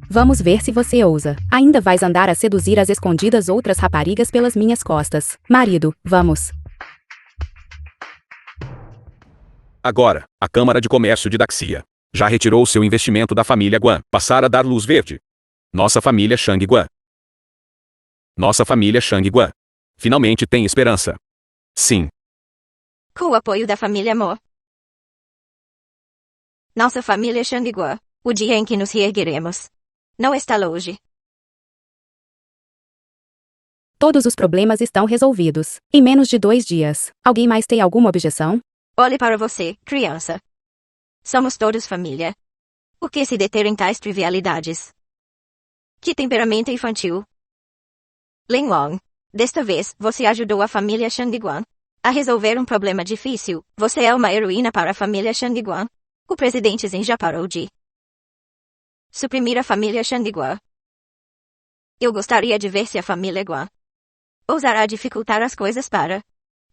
Vamos ver se você ousa. Ainda vais andar a seduzir às escondidas outras raparigas pelas minhas costas. Marido, vamos. Agora, a Câmara de Comércio de Daxia já retirou seu investimento da família Guan. Passar a dar luz verde. Nossa família Shangguan. Nossa família Shangguan. Finalmente tem esperança. Sim. Com o apoio da família Mo. Nossa família Shangguan. O dia em que nos reergueremos não está longe. Todos os problemas estão resolvidos. Em menos de 2 dias. Alguém mais tem alguma objeção? Olhe para você, criança. Somos todos família. Por que se deter em tais trivialidades? Que temperamento infantil. Ling Wong. Desta vez, você ajudou a família Shangguan a resolver um problema difícil. Você é uma heroína para a família Shangguan. O presidente Zen já parou de suprimir a família Shangguan. Eu gostaria de ver se a família Guan ousará dificultar as coisas para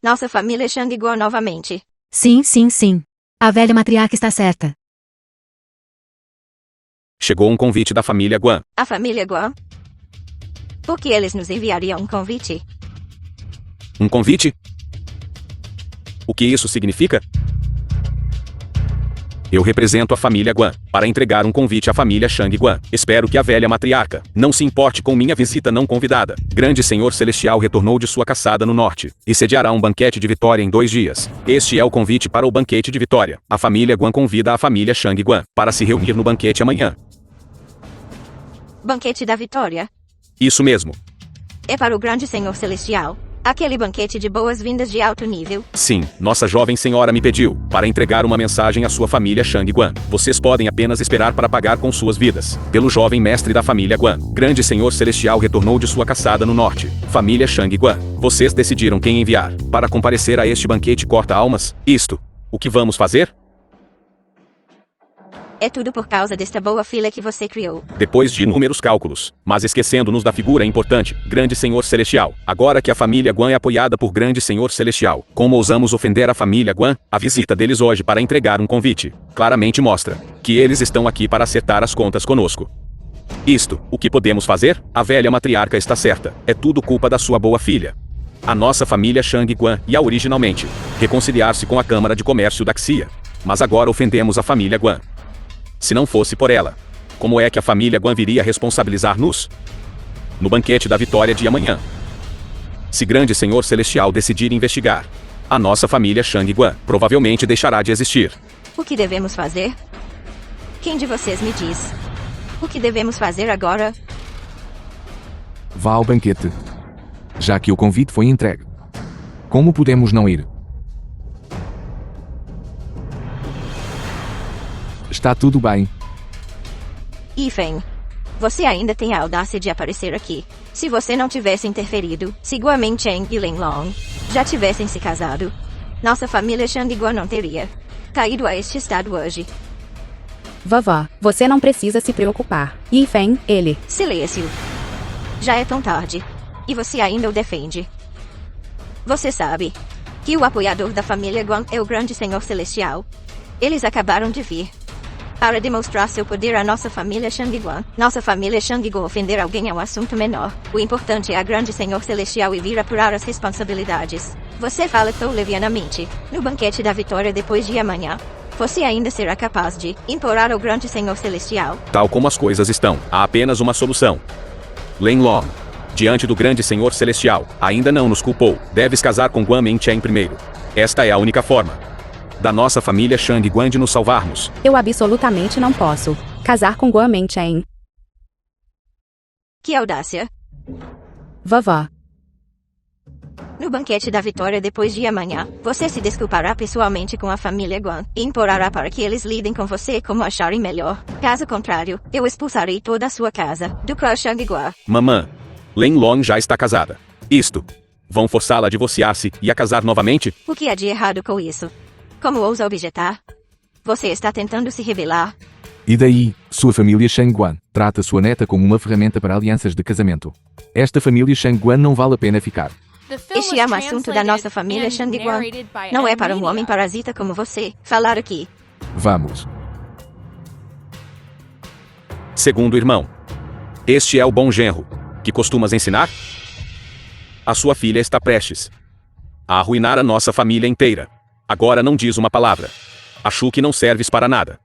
nossa família Shangguan novamente. Sim, sim, sim. A velha matriarca está certa. Chegou um convite da família Guan. A família Guan? Por que eles nos enviariam um convite? Um convite? O que isso significa? Eu represento a família Guan para entregar um convite à família Shangguan. Espero que a velha matriarca não se importe com minha visita não convidada. Grande Senhor Celestial retornou de sua caçada no norte e sediará um banquete de vitória em 2 dias. Este é o convite para o banquete de vitória. A família Guan convida a família Shangguan para se reunir no banquete amanhã. Banquete da Vitória? Isso mesmo. É para o Grande Senhor Celestial. Aquele banquete de boas-vindas de alto nível. Sim, nossa jovem senhora me pediu para entregar uma mensagem à sua família Shangguan. Vocês podem apenas esperar para pagar com suas vidas. Pelo jovem mestre da família Guan. Grande Senhor Celestial retornou de sua caçada no norte. Família Shangguan. Vocês decidiram quem enviar para comparecer a este banquete corta-almas? Isto. O que vamos fazer? É tudo por causa desta boa filha que você criou. Depois de inúmeros cálculos, mas esquecendo-nos da figura importante, Grande Senhor Celestial. Agora que a família Guan é apoiada por Grande Senhor Celestial, como ousamos ofender a família Guan? A visita deles hoje para entregar um convite claramente mostra que eles estão aqui para acertar as contas conosco. Isto, o que podemos fazer? A velha matriarca está certa. É tudo culpa da sua boa filha. A nossa família Shangguan ia originalmente reconciliar-se com a Câmara de Comércio da Xia. Mas agora ofendemos a família Guan. Se não fosse por ela, como é que a família Guan viria responsabilizar-nos no banquete da vitória de amanhã? Se Grande Senhor Celestial decidir investigar, a nossa família Shangguan provavelmente deixará de existir. O que devemos fazer? Quem de vocês me diz? O que devemos fazer agora? Vá ao banquete. Já que o convite foi entregue. Como podemos não ir? Está tudo bem. Yifeng, você ainda tem a audácia de aparecer aqui. Se você não tivesse interferido, se Guamen Cheng e Ling Long já tivessem se casado, nossa família Shangguan não teria caído a este estado hoje. Vovó, você não precisa se preocupar. Yifeng, ele. Silêncio. Já é tão tarde. E você ainda o defende. Você sabe que o apoiador da família Guan é o Grande Senhor Celestial. Eles acabaram de vir para demonstrar seu poder à nossa família Shangguan. Nossa família Shangguan ofender alguém é um assunto menor. O importante é a Grande Senhor Celestial e vir apurar as responsabilidades. Você fala tão levianamente. No banquete da vitória depois de amanhã, você ainda será capaz de implorar ao Grande Senhor Celestial. Tal como as coisas estão, há apenas uma solução. Ling Long, diante do Grande Senhor Celestial, ainda não nos culpou. Deves casar com Guamen Chen primeiro. Esta é a única forma da nossa família Shangguan de nos salvarmos. Eu absolutamente não posso casar com Guamen Chen. Que audácia. Vovó. No banquete da vitória depois de amanhã, você se desculpará pessoalmente com a família Guan e implorará para que eles lidem com você como acharem melhor. Caso contrário, eu expulsarei toda a sua casa do clã Shangguan. Mamã, Ling Long já está casada. Isto. Vão forçá-la a divorciar-se e a casar novamente? O que há de errado com isso? Como ousa objetar? Você está tentando se rebelar? E daí, sua família Shangguan trata sua neta como uma ferramenta para alianças de casamento. Esta família Shangguan não vale a pena ficar. Este é um assunto da nossa família Shangguan. Não é para um homem parasita como você falar aqui. Vamos. Segundo irmão. Este é o bom genro que costumas ensinar? A sua filha está prestes a arruinar a nossa família inteira. Agora não diz uma palavra. Acho que não serves para nada.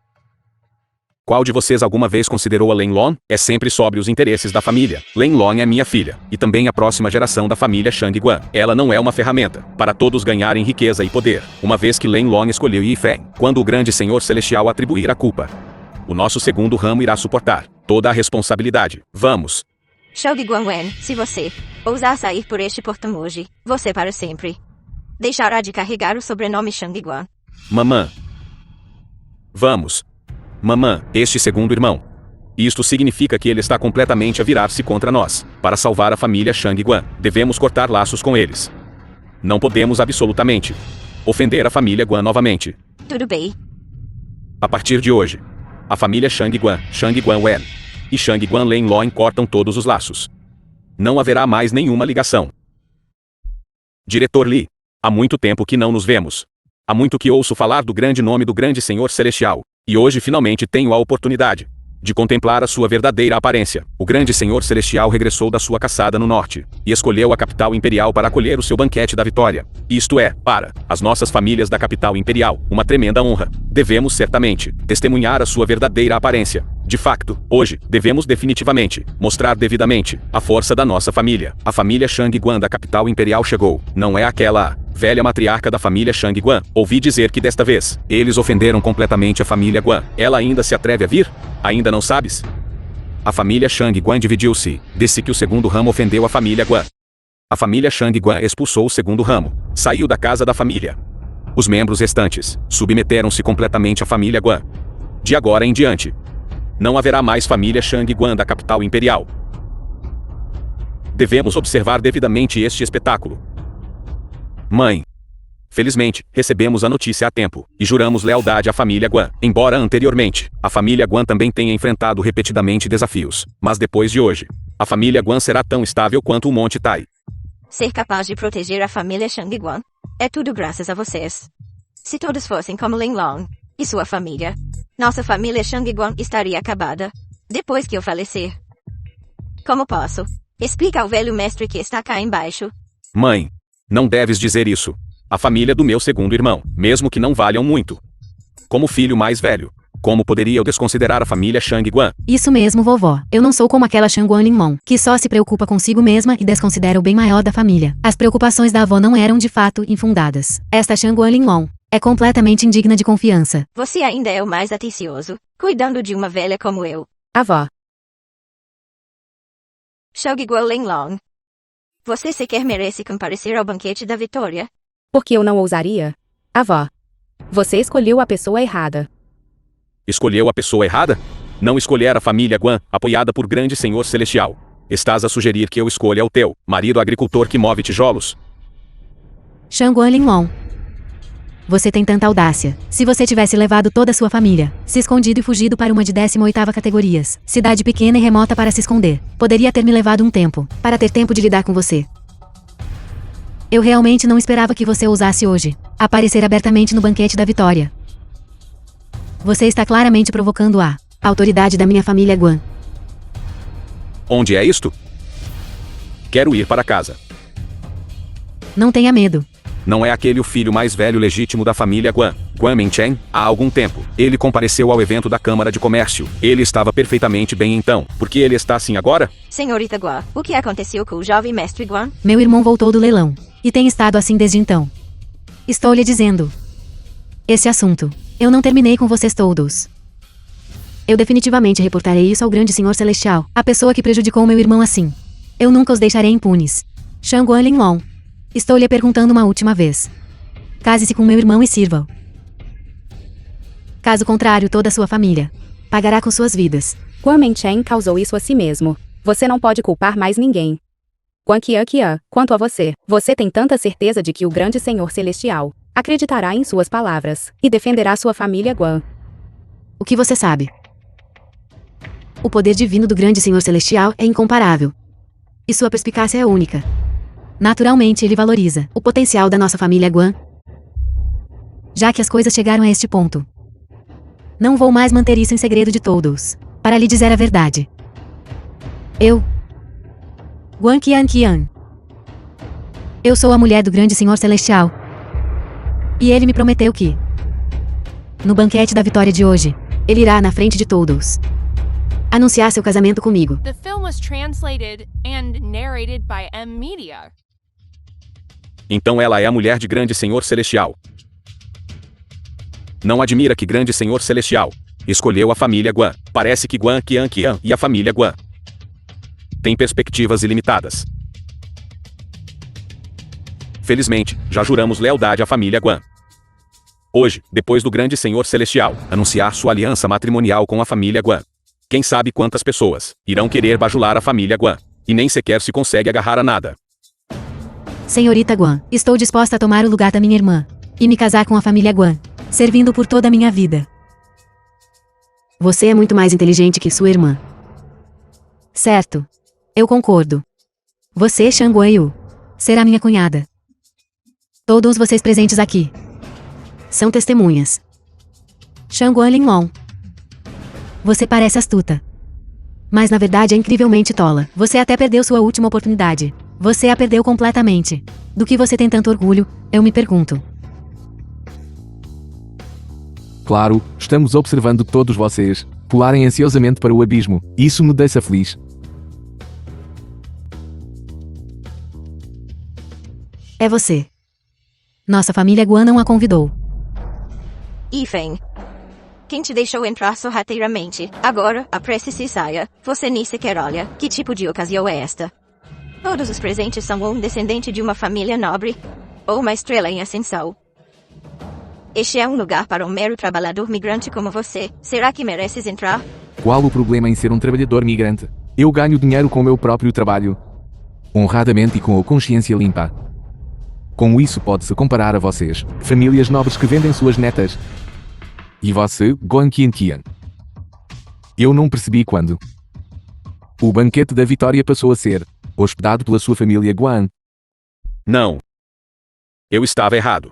Qual de vocês alguma vez considerou a Ling Long? É sempre sobre os interesses da família. Ling Long é minha filha, e também a próxima geração da família Shangguan. Ela não é uma ferramenta para todos ganharem riqueza e poder, uma vez que Ling Long escolheu Yifeng. Quando o Grande Senhor Celestial atribuir a culpa, o nosso segundo ramo irá suportar toda a responsabilidade. Vamos. Shangguan Wen, se você ousar sair por este portão hoje, você para sempre deixará de carregar o sobrenome Shangguan. Mamã. Vamos. Mamã, este segundo irmão Isto significa que ele está completamente a virar-se contra nós. Para salvar a família Shang Guan, devemos cortar laços com eles. Não podemos absolutamente ofender a família Guan novamente. Tudo bem. A partir de hoje, a família Shang Guan Wen e Shang Guan Lenlong cortam todos os laços. Não haverá mais nenhuma ligação. Diretor Li, há muito tempo que não nos vemos. Há muito que ouço falar do grande nome do grande Senhor Celestial, e hoje finalmente tenho a oportunidade de contemplar a sua verdadeira aparência. O grande Senhor Celestial regressou da sua caçada no norte, e escolheu a capital imperial para acolher o seu banquete da vitória. Isto é, para as nossas famílias da capital imperial, uma tremenda honra. Devemos certamente testemunhar a sua verdadeira aparência. De facto, hoje, devemos definitivamente mostrar devidamente a força da nossa família. A família Shang Guan da capital imperial chegou. Não é aquela velha matriarca da família Shang Guan. Ouvi dizer que desta vez, eles ofenderam completamente a família Guan. Ela ainda se atreve a vir? Ainda não sabes? A família Shang Guan dividiu-se, desde que o segundo ramo ofendeu a família Guan. A família Shang Guan expulsou o segundo ramo, saiu da casa da família. Os membros restantes submeteram-se completamente à família Guan. De agora em diante, não haverá mais família Shang Guan da capital imperial. Devemos observar devidamente este espetáculo. Mãe. Felizmente, recebemos a notícia a tempo, e juramos lealdade à família Guan. Embora anteriormente, a família Guan também tenha enfrentado repetidamente desafios. Mas depois de hoje, a família Guan será tão estável quanto o Monte Tai. Ser capaz de proteger a família Shang Guan é tudo graças a vocês. Se todos fossem como Lenlong e sua família, nossa família Shang Guan estaria acabada depois que eu falecer. Como posso? Explica ao velho mestre que está cá embaixo. Mãe, não deves dizer isso. A família do meu segundo irmão, mesmo que não valham muito. Como filho mais velho, como poderia eu desconsiderar a família Shang Guan? Isso mesmo, vovó. Eu não sou como aquela Shangguan Linmon, que só se preocupa consigo mesma e desconsidera o bem maior da família. As preocupações da avó não eram de fato infundadas. Esta Shangguan Linmon é completamente indigna de confiança. Você ainda é o mais atencioso, cuidando de uma velha como eu. Avó. Shang Guan Lenlong. Você sequer merece comparecer ao banquete da vitória? Por que eu não ousaria? Avó. Você escolheu a pessoa errada. Escolheu a pessoa errada? Não escolher a família Guan, apoiada por grande Senhor Celestial. Estás a sugerir que eu escolha o teu marido agricultor que move tijolos? Shangguan Linmon. Você tem tanta audácia. Se você tivesse levado toda a sua família, se escondido e fugido para uma de 18ª categorias, cidade pequena e remota para se esconder, poderia ter me levado um tempo, para ter tempo de lidar com você. Eu realmente não esperava que você ousasse hoje aparecer abertamente no banquete da vitória. Você está claramente provocando a autoridade da minha família Guan. Onde é isto? Quero ir para casa. Não tenha medo. Não é aquele o filho mais velho legítimo da família Guan, Guan Mingchen? Há algum tempo, ele compareceu ao evento da Câmara de Comércio. Ele estava perfeitamente bem então. Por que ele está assim agora? Senhorita Guan, o que aconteceu com o jovem mestre Guan? Meu irmão voltou do leilão. E tem estado assim desde então. Estou lhe dizendo. Esse assunto. Eu não terminei com vocês todos. Eu definitivamente reportarei isso ao grande Senhor Celestial, a pessoa que prejudicou meu irmão assim. Eu nunca os deixarei impunes. Shangguan Linmon. Estou lhe perguntando uma última vez. Case-se com meu irmão e sirva-o. Caso contrário, toda a sua família pagará com suas vidas. Guan Mingchen causou isso a si mesmo. Você não pode culpar mais ninguém. Guan Qian, quanto a você, você tem tanta certeza de que o grande Senhor Celestial acreditará em suas palavras e defenderá sua família Guan. O que você sabe? O poder divino do grande Senhor Celestial é incomparável. E sua perspicácia é única. Naturalmente ele valoriza o potencial da nossa família Guan. Já que as coisas chegaram a este ponto, não vou mais manter isso em segredo de todos. Para lhe dizer a verdade. Eu, Guan Qian. Eu sou a mulher do grande Senhor Celestial. E ele me prometeu que, no banquete da vitória de hoje, ele irá na frente de todos anunciar seu casamento comigo. The film was translated and narrated by M Media. Então ela é a mulher de grande Senhor Celestial. Não admira que grande Senhor Celestial escolheu a família Guan. Parece que Guan Qian e a família Guan têm perspectivas ilimitadas. Felizmente, já juramos lealdade à família Guan. Hoje, depois do grande Senhor Celestial anunciar sua aliança matrimonial com a família Guan, Quem sabe quantas pessoas irão querer bajular a família Guan. E nem sequer se consegue agarrar a nada. Senhorita Guan, estou disposta a tomar o lugar da minha irmã. E me casar com a família Guan. Servindo por toda a minha vida. Você é muito mais inteligente que sua irmã. Certo. Eu concordo. Você, Shang Guanyu, será minha cunhada. Todos vocês presentes aqui são testemunhas. Shang Guan Linlong. Você parece astuta. Mas na verdade é incrivelmente tola. Você até perdeu sua última oportunidade. Você a perdeu completamente. Do que você tem tanto orgulho, eu me pergunto. Claro, estamos observando todos vocês pularem ansiosamente para o abismo. Isso me deixa feliz. É você. Nossa família Guan não a convidou. Yifeng. Quem te deixou entrar sorrateiramente? Agora, apresse-se e saia. Você nem sequer olha. Que tipo de ocasião é esta? Todos os presentes são um descendente de uma família nobre. Ou uma estrela em ascensão. Este é um lugar para um mero trabalhador migrante como você. Será que mereces entrar? Qual o problema em ser um trabalhador migrante? Eu ganho dinheiro com o meu próprio trabalho. Honradamente e com a consciência limpa. Com isso pode-se comparar a vocês, famílias nobres que vendem suas netas. E você, Guan Qianqian. Eu não percebi quando o banquete da vitória passou a ser hospedado pela sua família Guan. Não. Eu estava errado.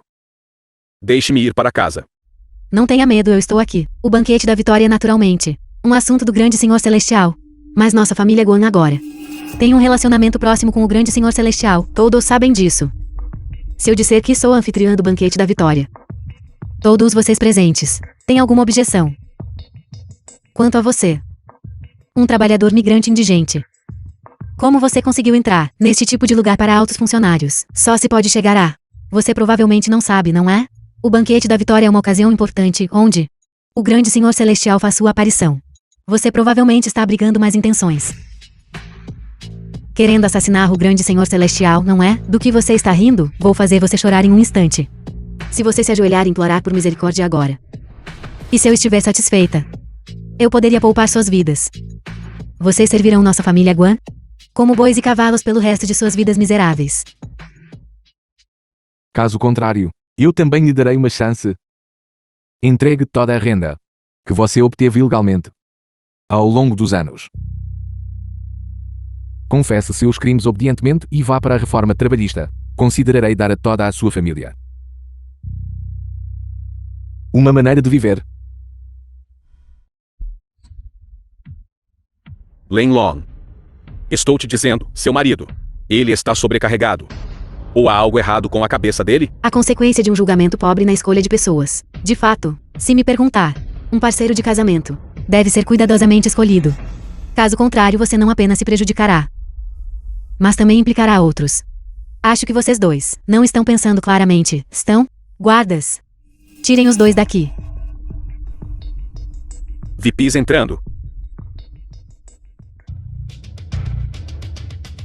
Deixe-me ir para casa. Não tenha medo, eu estou aqui. O banquete da vitória é naturalmente um assunto do grande Senhor Celestial. Mas nossa família Guan agora tem um relacionamento próximo com o grande Senhor Celestial. Todos sabem disso. Se eu disser que sou a anfitriã do banquete da vitória, todos vocês presentes têm alguma objeção? Quanto a você, um trabalhador migrante indigente, como você conseguiu entrar neste tipo de lugar para altos funcionários? Só se pode chegar a... Você provavelmente não sabe, não é? O banquete da vitória é uma ocasião importante, onde o grande Senhor Celestial faz sua aparição. Você provavelmente está abrigando más intenções. Querendo assassinar o grande Senhor Celestial, não é? Do que você está rindo? Vou fazer você chorar em um instante. Se você se ajoelhar e implorar por misericórdia agora. E se eu estiver satisfeita, eu poderia poupar suas vidas. Vocês servirão nossa família Guan como bois e cavalos pelo resto de suas vidas miseráveis. Caso contrário, eu também lhe darei uma chance. Entregue toda a renda que você obteve ilegalmente ao longo dos anos. Confesse seus crimes obedientemente e vá para a reforma trabalhista. Considerarei dar a toda a sua família uma maneira de viver. Lenlong. Estou te dizendo, seu marido. Ele está sobrecarregado. Ou há algo errado com a cabeça dele? A consequência de um julgamento pobre na escolha de pessoas. De fato, se me perguntar, um parceiro de casamento deve ser cuidadosamente escolhido. Caso contrário, você não apenas se prejudicará, mas também implicará outros. Acho que vocês dois não estão pensando claramente, estão? Guardas, tirem os dois daqui. VIPs entrando.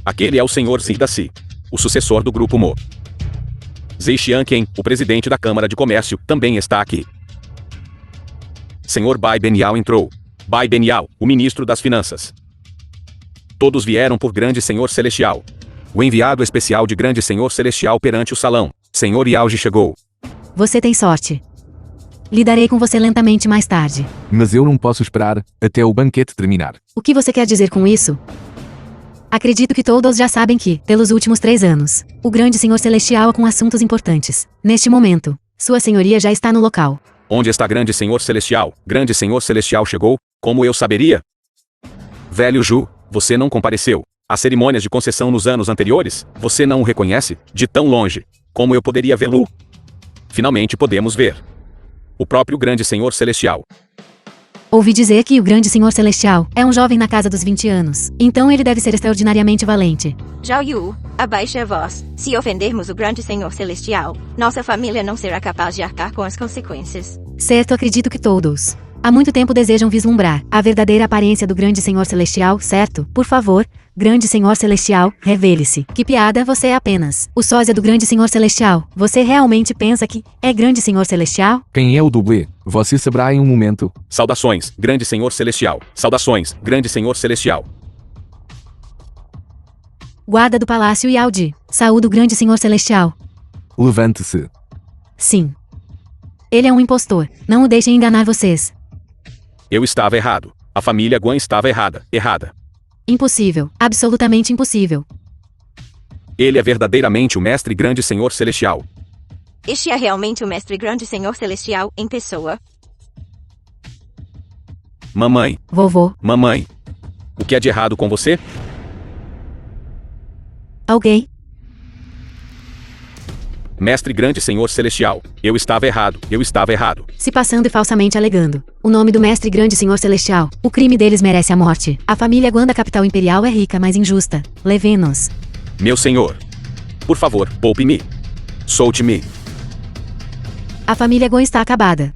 Aquele é o Sr. Zidassi, o sucessor do Grupo Mo. Zhe Xianqian, o presidente da Câmara de Comércio, também está aqui. Sr. Bai Benial entrou. Bai Benial, o ministro das Finanças. Todos vieram por Grande Senhor Celestial. O enviado especial de Grande Senhor Celestial perante o salão. Sr. Yauji chegou. Você tem sorte. Lidarei com você lentamente mais tarde. Mas eu não posso esperar até o banquete terminar. O que você quer dizer com isso? Acredito que todos já sabem que, pelos últimos 3 anos, o grande Senhor Celestial é com assuntos importantes. Neste momento, Sua Senhoria já está no local. Onde está Grande Senhor Celestial? Grande Senhor Celestial chegou? Como eu saberia? Velho Ju, você não compareceu. Às cerimônias de concessão nos anos anteriores, você não o reconhece? De tão longe. Como eu poderia vê-lo? Finalmente podemos ver. O próprio Grande Senhor Celestial. Ouvi dizer que o grande Senhor Celestial é um jovem na casa dos 20 anos. Então ele deve ser extraordinariamente valente. Zhao Yu, abaixe a voz. Se ofendermos o grande Senhor Celestial, nossa família não será capaz de arcar com as consequências. Certo, acredito que todos Há muito tempo desejam vislumbrar a verdadeira aparência do grande Senhor Celestial, certo? Por favor, grande Senhor Celestial, revele-se. Que piada, você é apenas o sósia do grande Senhor Celestial. Você realmente pensa que é grande Senhor Celestial? Quem é o dublê? Você saberá em um momento. Saudações, grande Senhor Celestial. Saudações, grande Senhor Celestial. Guarda do Palácio e Audi. Saúde o grande Senhor Celestial. Levante-se. Sim. Ele é um impostor. Não o deixem enganar vocês. Eu estava errado. A família Guan estava errada. Errada. Impossível. Absolutamente impossível. Ele é verdadeiramente o mestre grande Senhor Celestial. Este é realmente o mestre grande Senhor Celestial em pessoa. Mamãe, Vovô. mamãe. O que é de errado com você? Alguém? Mestre grande Senhor Celestial. Eu estava errado. Eu estava errado. Se passando e falsamente alegando. O nome do mestre grande Senhor Celestial. O crime deles merece a morte. A família Guan da capital imperial é rica, mas injusta. Levemos. Meu senhor. Por favor, poupe-me. Solte-me. A família Guan está acabada.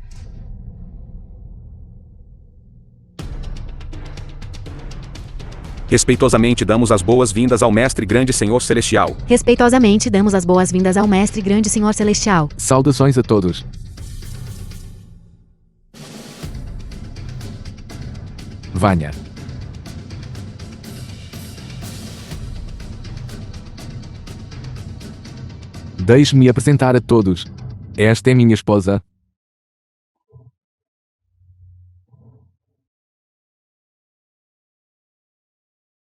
Respeitosamente damos as boas-vindas ao mestre grande Senhor Celestial. Respeitosamente damos as boas-vindas ao mestre grande Senhor Celestial. Saudações a todos. Venha. Deixe-me apresentar a todos. Esta é minha esposa,